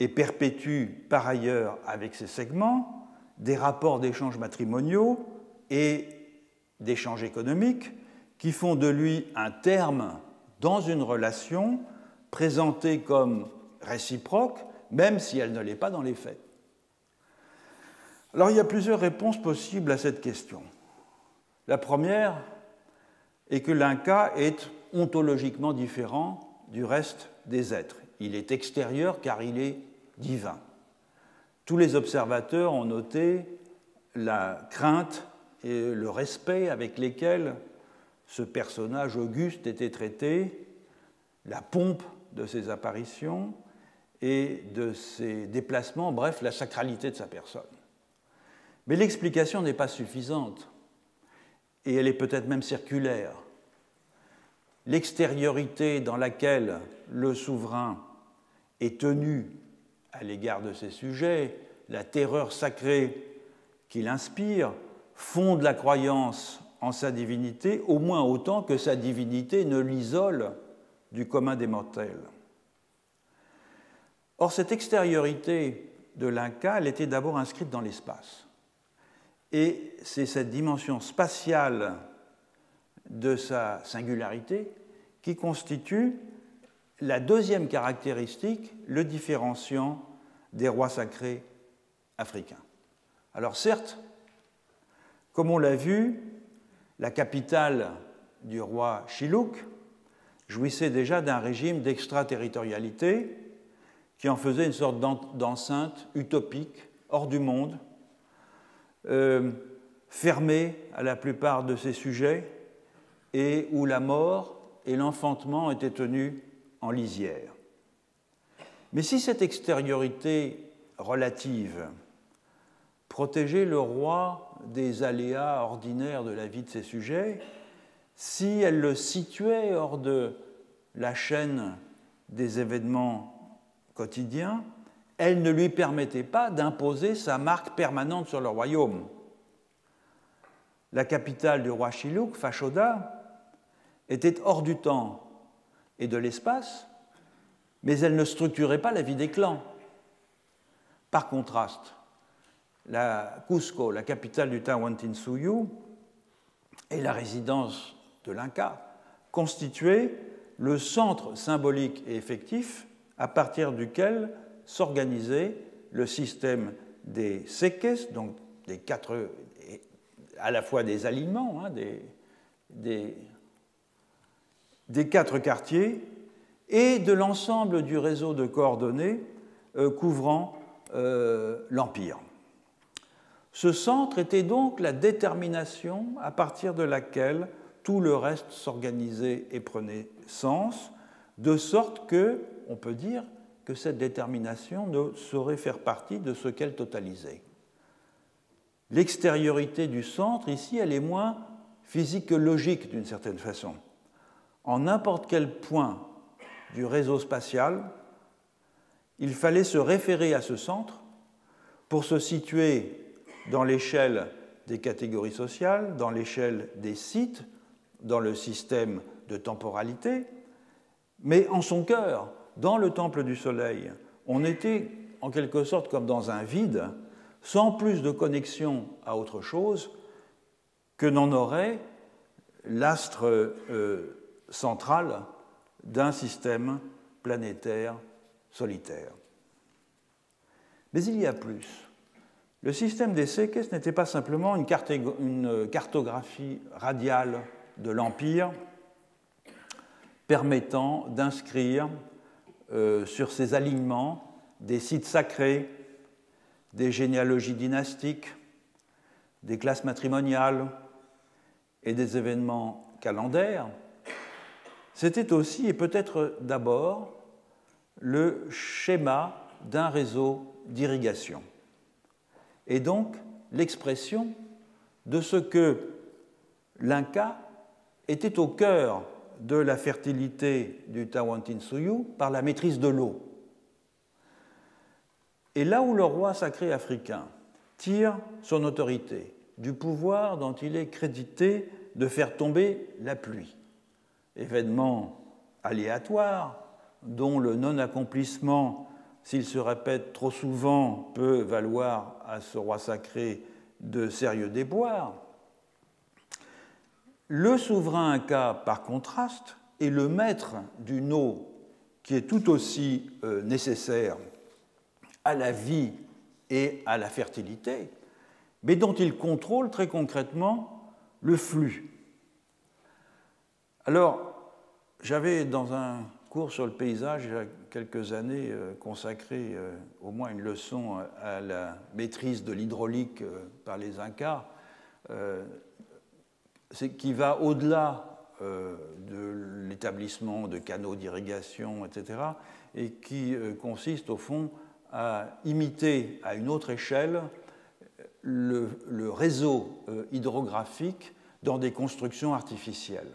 et perpétue par ailleurs avec ces segments des rapports d'échanges matrimoniaux et d'échanges économiques qui font de lui un terme dans une relation présentée comme réciproque, même si elle ne l'est pas dans les faits. Alors il y a plusieurs réponses possibles à cette question. La première est que l'Inca est ontologiquement différent du reste des êtres. Il est extérieur car il est divin. Tous les observateurs ont noté la crainte et le respect avec lesquels ce personnage auguste était traité, la pompe de ses apparitions et de ses déplacements, bref, la sacralité de sa personne. Mais l'explication n'est pas suffisante, et elle est peut-être même circulaire. L'extériorité dans laquelle le souverain est tenu à l'égard de ses sujets, la terreur sacrée qu'il inspire, fonde la croyance en sa divinité, au moins autant que sa divinité ne l'isole du commun des mortels. Or, cette extériorité de l'Inca, elle était d'abord inscrite dans l'espace. Et c'est cette dimension spatiale de sa singularité qui constitue la deuxième caractéristique le différenciant des rois sacrés africains. Alors certes, comme on l'a vu, la capitale du roi Shilluk jouissait déjà d'un régime d'extraterritorialité qui en faisait une sorte d'enceinte utopique, hors du monde, fermée à la plupart de ses sujets et où la mort et l'enfantement étaient tenus en lisière. Mais si cette extériorité relative protégeait le roi des aléas ordinaires de la vie de ses sujets, si elle le situait hors de la chaîne des événements quotidiens, elle ne lui permettait pas d'imposer sa marque permanente sur le royaume. La capitale du roi Shilluk, Fashoda, était hors du temps et de l'espace, mais elle ne structurait pas la vie des clans. Par contraste, la Cusco, la capitale du Tawantinsuyu, et la résidence de l'Inca constituaient le centre symbolique et effectif à partir duquel s'organisait le système des seques, donc des quatre, à la fois des alignements, des quatre quartiers, et de l'ensemble du réseau de coordonnées couvrant l'Empire. Ce centre était donc la détermination à partir de laquelle tout le reste s'organisait et prenait sens, de sorte que, on peut dire, que cette détermination ne saurait faire partie de ce qu'elle totalisait. L'extériorité du centre, ici, elle est moins physique que logique d'une certaine façon. En n'importe quel point du réseau spatial, il fallait se référer à ce centre pour se situer dans l'échelle des catégories sociales, dans l'échelle des sites, dans le système de temporalité, mais en son cœur, dans le temple du Soleil, on était en quelque sorte comme dans un vide, sans plus de connexion à autre chose que n'en aurait l'astre central d'un système planétaire solitaire. Mais il y a plus. Le système des Sékès n'était pas simplement une cartographie radiale de l'Empire permettant d'inscrire sur ses alignements des sites sacrés, des généalogies dynastiques, des classes matrimoniales et des événements calendaires. C'était aussi, et peut-être d'abord, le schéma d'un réseau d'irrigation, et donc l'expression de ce que l'Inca était au cœur de la fertilité du Tawantinsuyu par la maîtrise de l'eau. Et là où le roi sacré africain tire son autorité du pouvoir dont il est crédité de faire tomber la pluie, événement aléatoire dont le non-accomplissement, s'il se répète trop souvent, peut valoir à ce roi sacré de sérieux déboires, le souverain Inca, par contraste, est le maître d'une eau qui est tout aussi nécessaire à la vie et à la fertilité, mais dont il contrôle très concrètement le flux. Alors, j'avais dans un cours sur le paysage, il y a quelques années, consacré au moins une leçon à la maîtrise de l'hydraulique par les Incas, qui va au-delà de l'établissement de canaux d'irrigation, etc., et qui consiste au fond à imiter à une autre échelle le réseau hydrographique dans des constructions artificielles.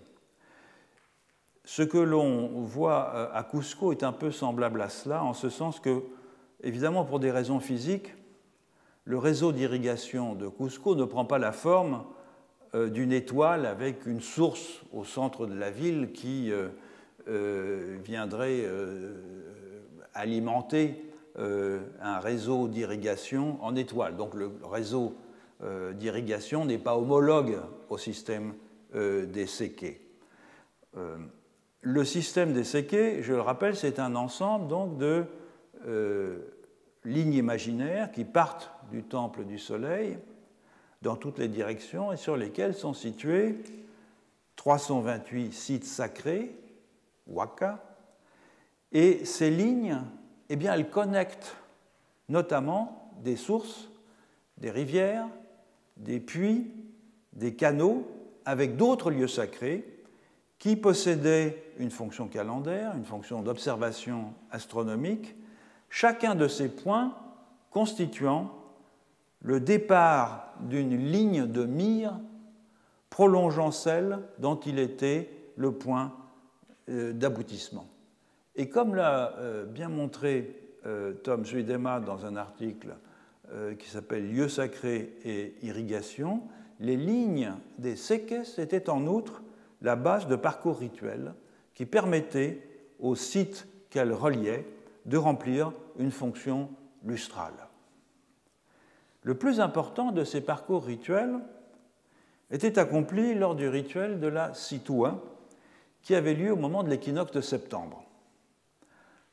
Ce que l'on voit à Cusco est un peu semblable à cela, en ce sens que, évidemment, pour des raisons physiques, le réseau d'irrigation de Cusco ne prend pas la forme d'une étoile avec une source au centre de la ville qui viendrait alimenter un réseau d'irrigation en étoile. Donc le réseau d'irrigation n'est pas homologue au système des séquets. Le système des séquets, je le rappelle, c'est un ensemble donc de lignes imaginaires qui partent du temple du Soleil dans toutes les directions et sur lesquelles sont situés 328 sites sacrés, waka, et ces lignes, eh bien, elles connectent notamment des sources, des rivières, des puits, des canaux avec d'autres lieux sacrés qui possédaient une fonction calendaire, une fonction d'observation astronomique, chacun de ces points constituant le départ d'une ligne de mire prolongeant celle dont il était le point d'aboutissement. Et comme l'a bien montré Tom Zuidema dans un article qui s'appelle « Lieux sacrés et irrigation », les lignes des séquès étaient en outre la base de parcours rituels qui permettaient aux sites qu'elles reliaient de remplir une fonction lustrale. Le plus important de ces parcours rituels était accompli lors du rituel de la Situa, qui avait lieu au moment de l'équinoxe de septembre.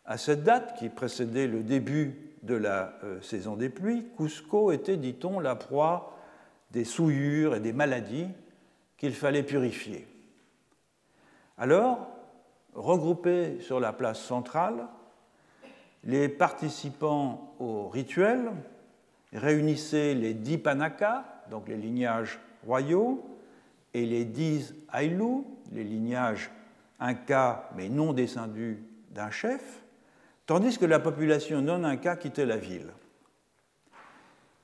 À cette date, qui précédait le début de la saison des pluies, Cusco était, dit-on, la proie des souillures et des maladies qu'il fallait purifier. Alors, regroupés sur la place centrale, les participants au rituel réunissait les 10 Panakas, donc les lignages royaux, et les 10 Ayllu, les lignages Incas mais non descendus d'un chef, tandis que la population non Inca quittait la ville.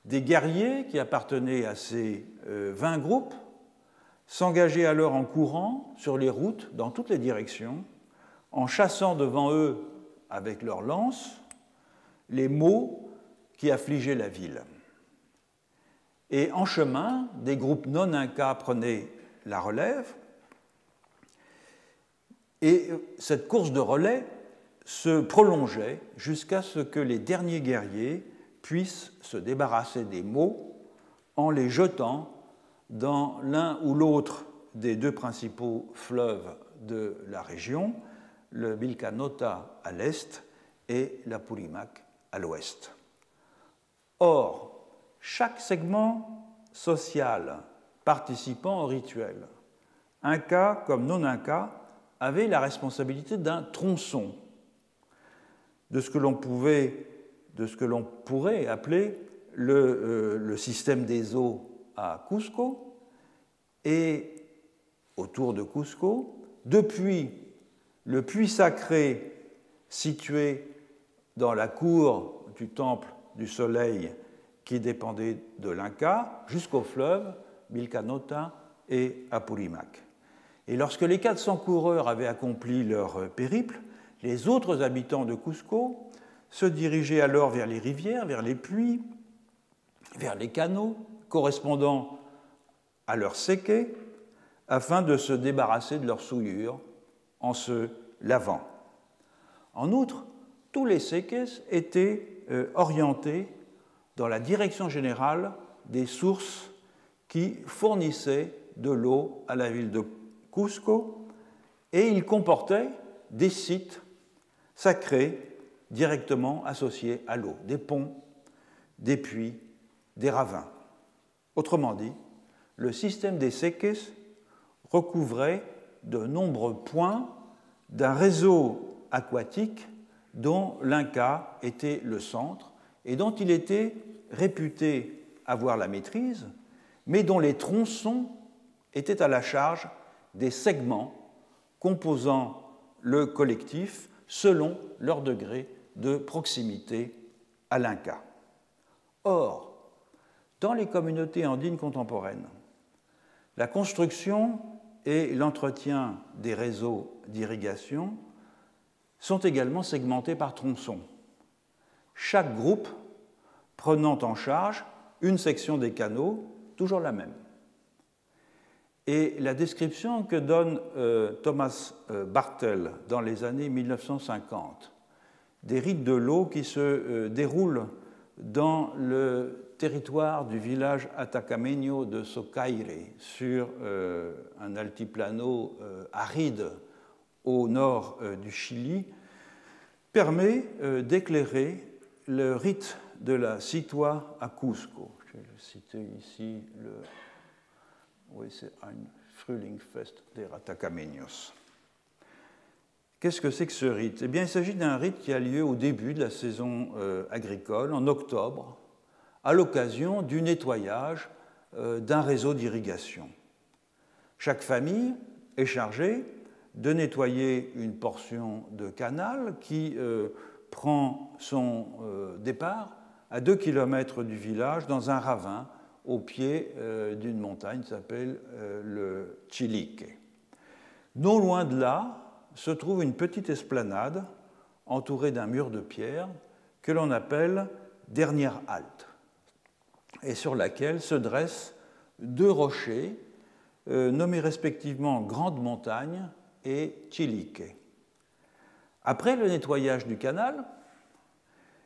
Des guerriers qui appartenaient à ces 20 groupes s'engageaient alors en courant sur les routes dans toutes les directions, en chassant devant eux avec leurs lances les maux qui affligeaient la ville. Et en chemin, des groupes non incas prenaient la relève, et cette course de relais se prolongeait jusqu'à ce que les derniers guerriers puissent se débarrasser des maux en les jetant dans l'un ou l'autre des deux principaux fleuves de la région, le Vilcanota à l'est et l'Apurimac à l'ouest. Or, chaque segment social participant au rituel, Inca comme non-Inca, avait la responsabilité d'un tronçon, de ce que l'on pourrait appeler le système des eaux à Cusco, et autour de Cusco, depuis le puits sacré situé dans la cour du temple du soleil qui dépendait de l'Inca, jusqu'au fleuve Vilcanota et Apurimac. Et lorsque les 400 coureurs avaient accompli leur périple, les autres habitants de Cusco se dirigeaient alors vers les rivières, vers les puits, vers les canaux correspondant à leur séquet, afin de se débarrasser de leurs souillures en se lavant. En outre, tous les séquets étaient orientés dans la direction générale des sources qui fournissaient de l'eau à la ville de Cusco, et ils comportaient des sites sacrés directement associés à l'eau, des ponts, des puits, des ravins. Autrement dit, le système des séquets recouvrait de nombreux points d'un réseau aquatique dont l'Inca était le centre et dont il était réputé avoir la maîtrise, mais dont les tronçons étaient à la charge des segments composant le collectif selon leur degré de proximité à l'Inca. Or, dans les communautés andines contemporaines, la construction et l'entretien des réseaux d'irrigation sont également segmentés par tronçons, chaque groupe prenant en charge une section des canaux, toujours la même. Et la description que donne Thomas Bartel dans les années 1950 des rites de l'eau qui se déroulent dans le territoire du village atacameño de Socaire, sur un altiplano aride au nord du Chili, permet d'éclairer le rite de la Situa à Cusco. Je vais le citer ici, oui, c'est un Frühlingsfest der Atacameños. Qu'est-ce que c'est que ce rite? Eh bien, il s'agit d'un rite qui a lieu au début de la saison agricole, en octobre, à l'occasion du nettoyage d'un réseau d'irrigation. Chaque famille est chargée de nettoyer une portion de canal qui prend son départ à 2 km du village dans un ravin au pied d'une montagne qui s'appelle le Chilique. Non loin de là se trouve une petite esplanade entourée d'un mur de pierre que l'on appelle dernière halte, et sur laquelle se dressent 2 rochers nommés respectivement Grande Montagne et Chilique. Après le nettoyage du canal,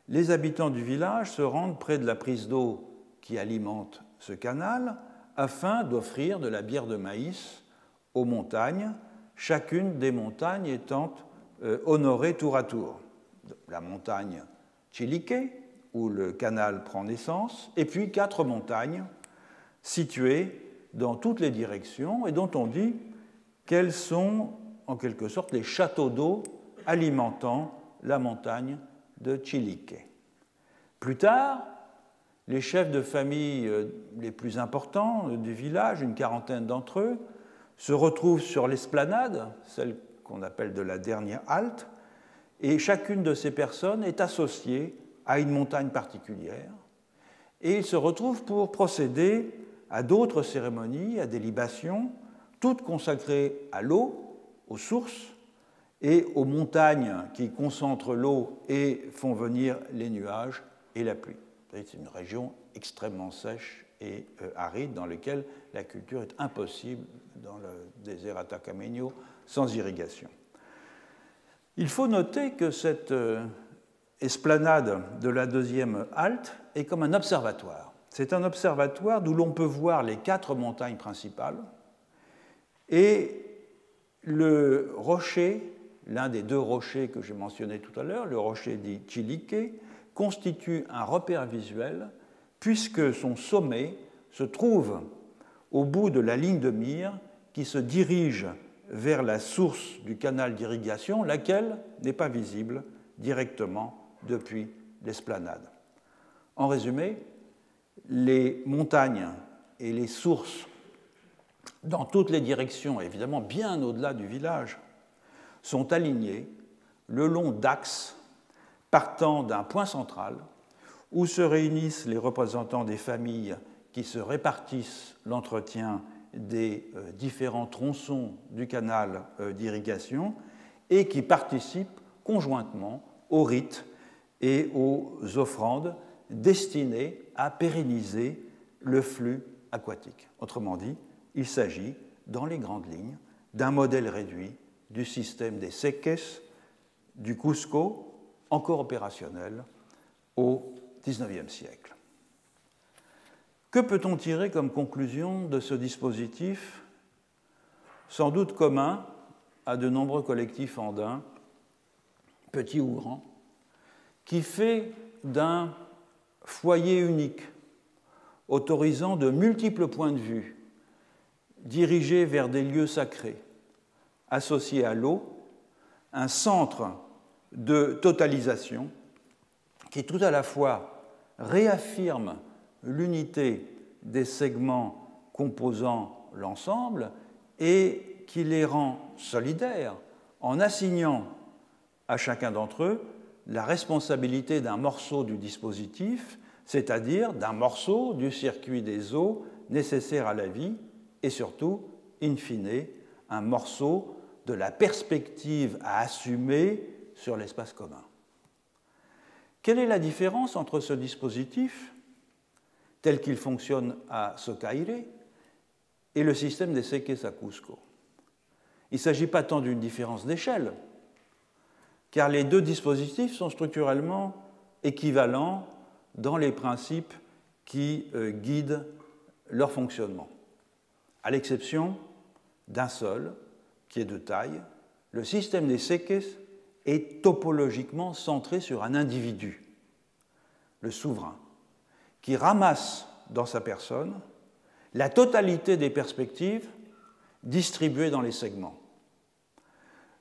les habitants du village se rendent près de la prise d'eau qui alimente ce canal afin d'offrir de la bière de maïs aux montagnes, chacune des montagnes étant honorée tour à tour. La montagne Chilique, où le canal prend naissance, et puis 4 montagnes situées dans toutes les directions et dont on dit qu'elles sont en quelque sorte les châteaux d'eau alimentant la montagne de Chilique. Plus tard, les chefs de famille les plus importants du village, une quarantaine d'entre eux, se retrouvent sur l'esplanade, celle qu'on appelle de la dernière halte, et chacune de ces personnes est associée à une montagne particulière, et ils se retrouvent pour procéder à d'autres cérémonies, à des libations, toutes consacrées à l'eau, aux sources et aux montagnes qui concentrent l'eau et font venir les nuages et la pluie. C'est une région extrêmement sèche et aride dans laquelle la culture est impossible dans le désert Atacameño sans irrigation. Il faut noter que cette esplanade de la deuxième halte est comme un observatoire. C'est un observatoire d'où l'on peut voir les 4 montagnes principales et le rocher, l'un des 2 rochers que j'ai mentionnés tout à l'heure, le rocher dit Chilique, constitue un repère visuel puisque son sommet se trouve au bout de la ligne de mire qui se dirige vers la source du canal d'irrigation, laquelle n'est pas visible directement depuis l'esplanade. En résumé, les montagnes et les sources dans toutes les directions, évidemment bien au-delà du village, sont alignées le long d'axes partant d'un point central où se réunissent les représentants des familles qui se répartissent l'entretien des différents tronçons du canal d'irrigation et qui participent conjointement aux rites et aux offrandes destinées à pérenniser le flux aquatique. Autrement dit, il s'agit, dans les grandes lignes, d'un modèle réduit du système des seques du Cusco, encore opérationnel au XIXe siècle. Que peut-on tirer comme conclusion de ce dispositif, sans doute commun à de nombreux collectifs andins, petits ou grands, qui fait d'un foyer unique, autorisant de multiples points de vue, dirigés vers des lieux sacrés, associés à l'eau, un centre de totalisation qui tout à la fois réaffirme l'unité des segments composant l'ensemble et qui les rend solidaires en assignant à chacun d'entre eux la responsabilité d'un morceau du dispositif, c'est-à-dire d'un morceau du circuit des eaux nécessaire à la vie et surtout, in fine, un morceau de la perspective à assumer sur l'espace commun. Quelle est la différence entre ce dispositif, tel qu'il fonctionne à Socaire, et le système des seques à Cusco? Il ne s'agit pas tant d'une différence d'échelle, car les 2 dispositifs sont structurellement équivalents dans les principes qui guident leur fonctionnement, à l'exception d'un seul, qui est de taille. Le système des seques est topologiquement centré sur un individu, le souverain, qui ramasse dans sa personne la totalité des perspectives distribuées dans les segments.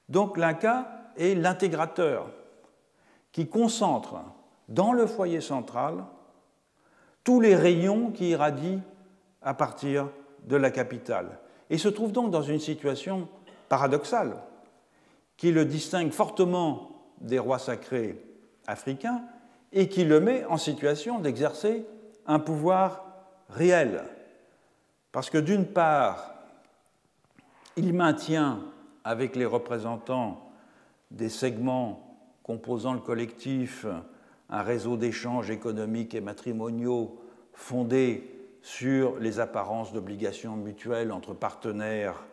Donc l'Inca est l'intégrateur qui concentre dans le foyer central tous les rayons qui irradient à partir de la capitale et se trouve donc dans une situation paradoxale qui le distingue fortement des rois sacrés africains et qui le met en situation d'exercer un pouvoir réel. Parce que d'une part, il maintient avec les représentants des segments composant le collectif un réseau d'échanges économiques et matrimoniaux fondé sur les apparences d'obligations mutuelles entre partenaires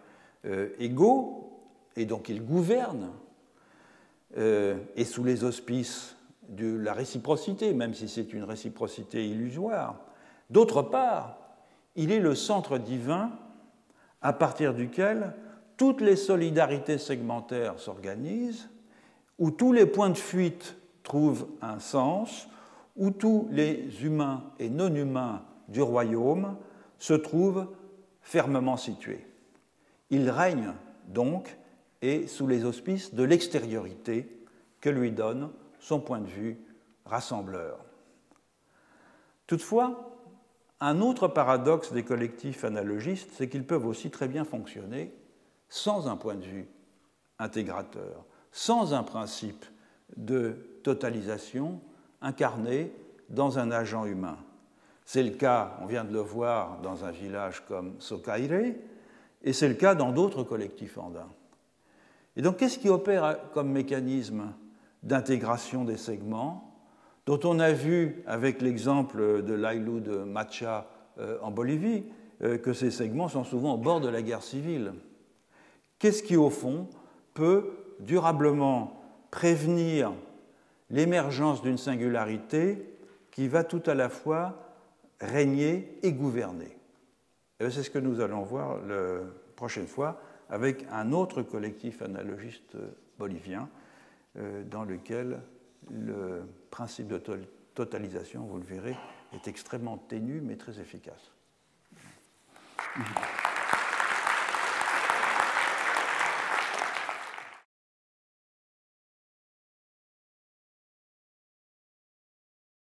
égaux, et donc il gouverne, et sous les auspices de la réciprocité, même si c'est une réciprocité illusoire. D'autre part, il est le centre divin à partir duquel toutes les solidarités segmentaires s'organisent, où tous les points de fuite trouvent un sens, où tous les humains et non-humains du royaume se trouvent fermement situés. Il règne donc et sous les auspices de l'extériorité que lui donne son point de vue rassembleur. Toutefois, un autre paradoxe des collectifs analogistes, c'est qu'ils peuvent aussi très bien fonctionner sans un point de vue intégrateur, sans un principe de totalisation incarné dans un agent humain. C'est le cas, on vient de le voir, dans un village comme Socaire, et c'est le cas dans d'autres collectifs andins. Et donc, qu'est-ce qui opère comme mécanisme d'intégration des segments, dont on a vu avec l'exemple de l'Aylou de Macha en Bolivie, que ces segments sont souvent au bord de la guerre civile. Qu'est-ce qui, au fond, peut durablement prévenir l'émergence d'une singularité qui va tout à la fois régner et gouverner? Et c'est ce que nous allons voir la prochaine fois avec un autre collectif analogiste bolivien dans lequel le principe de totalisation, vous le verrez, est extrêmement ténu mais très efficace.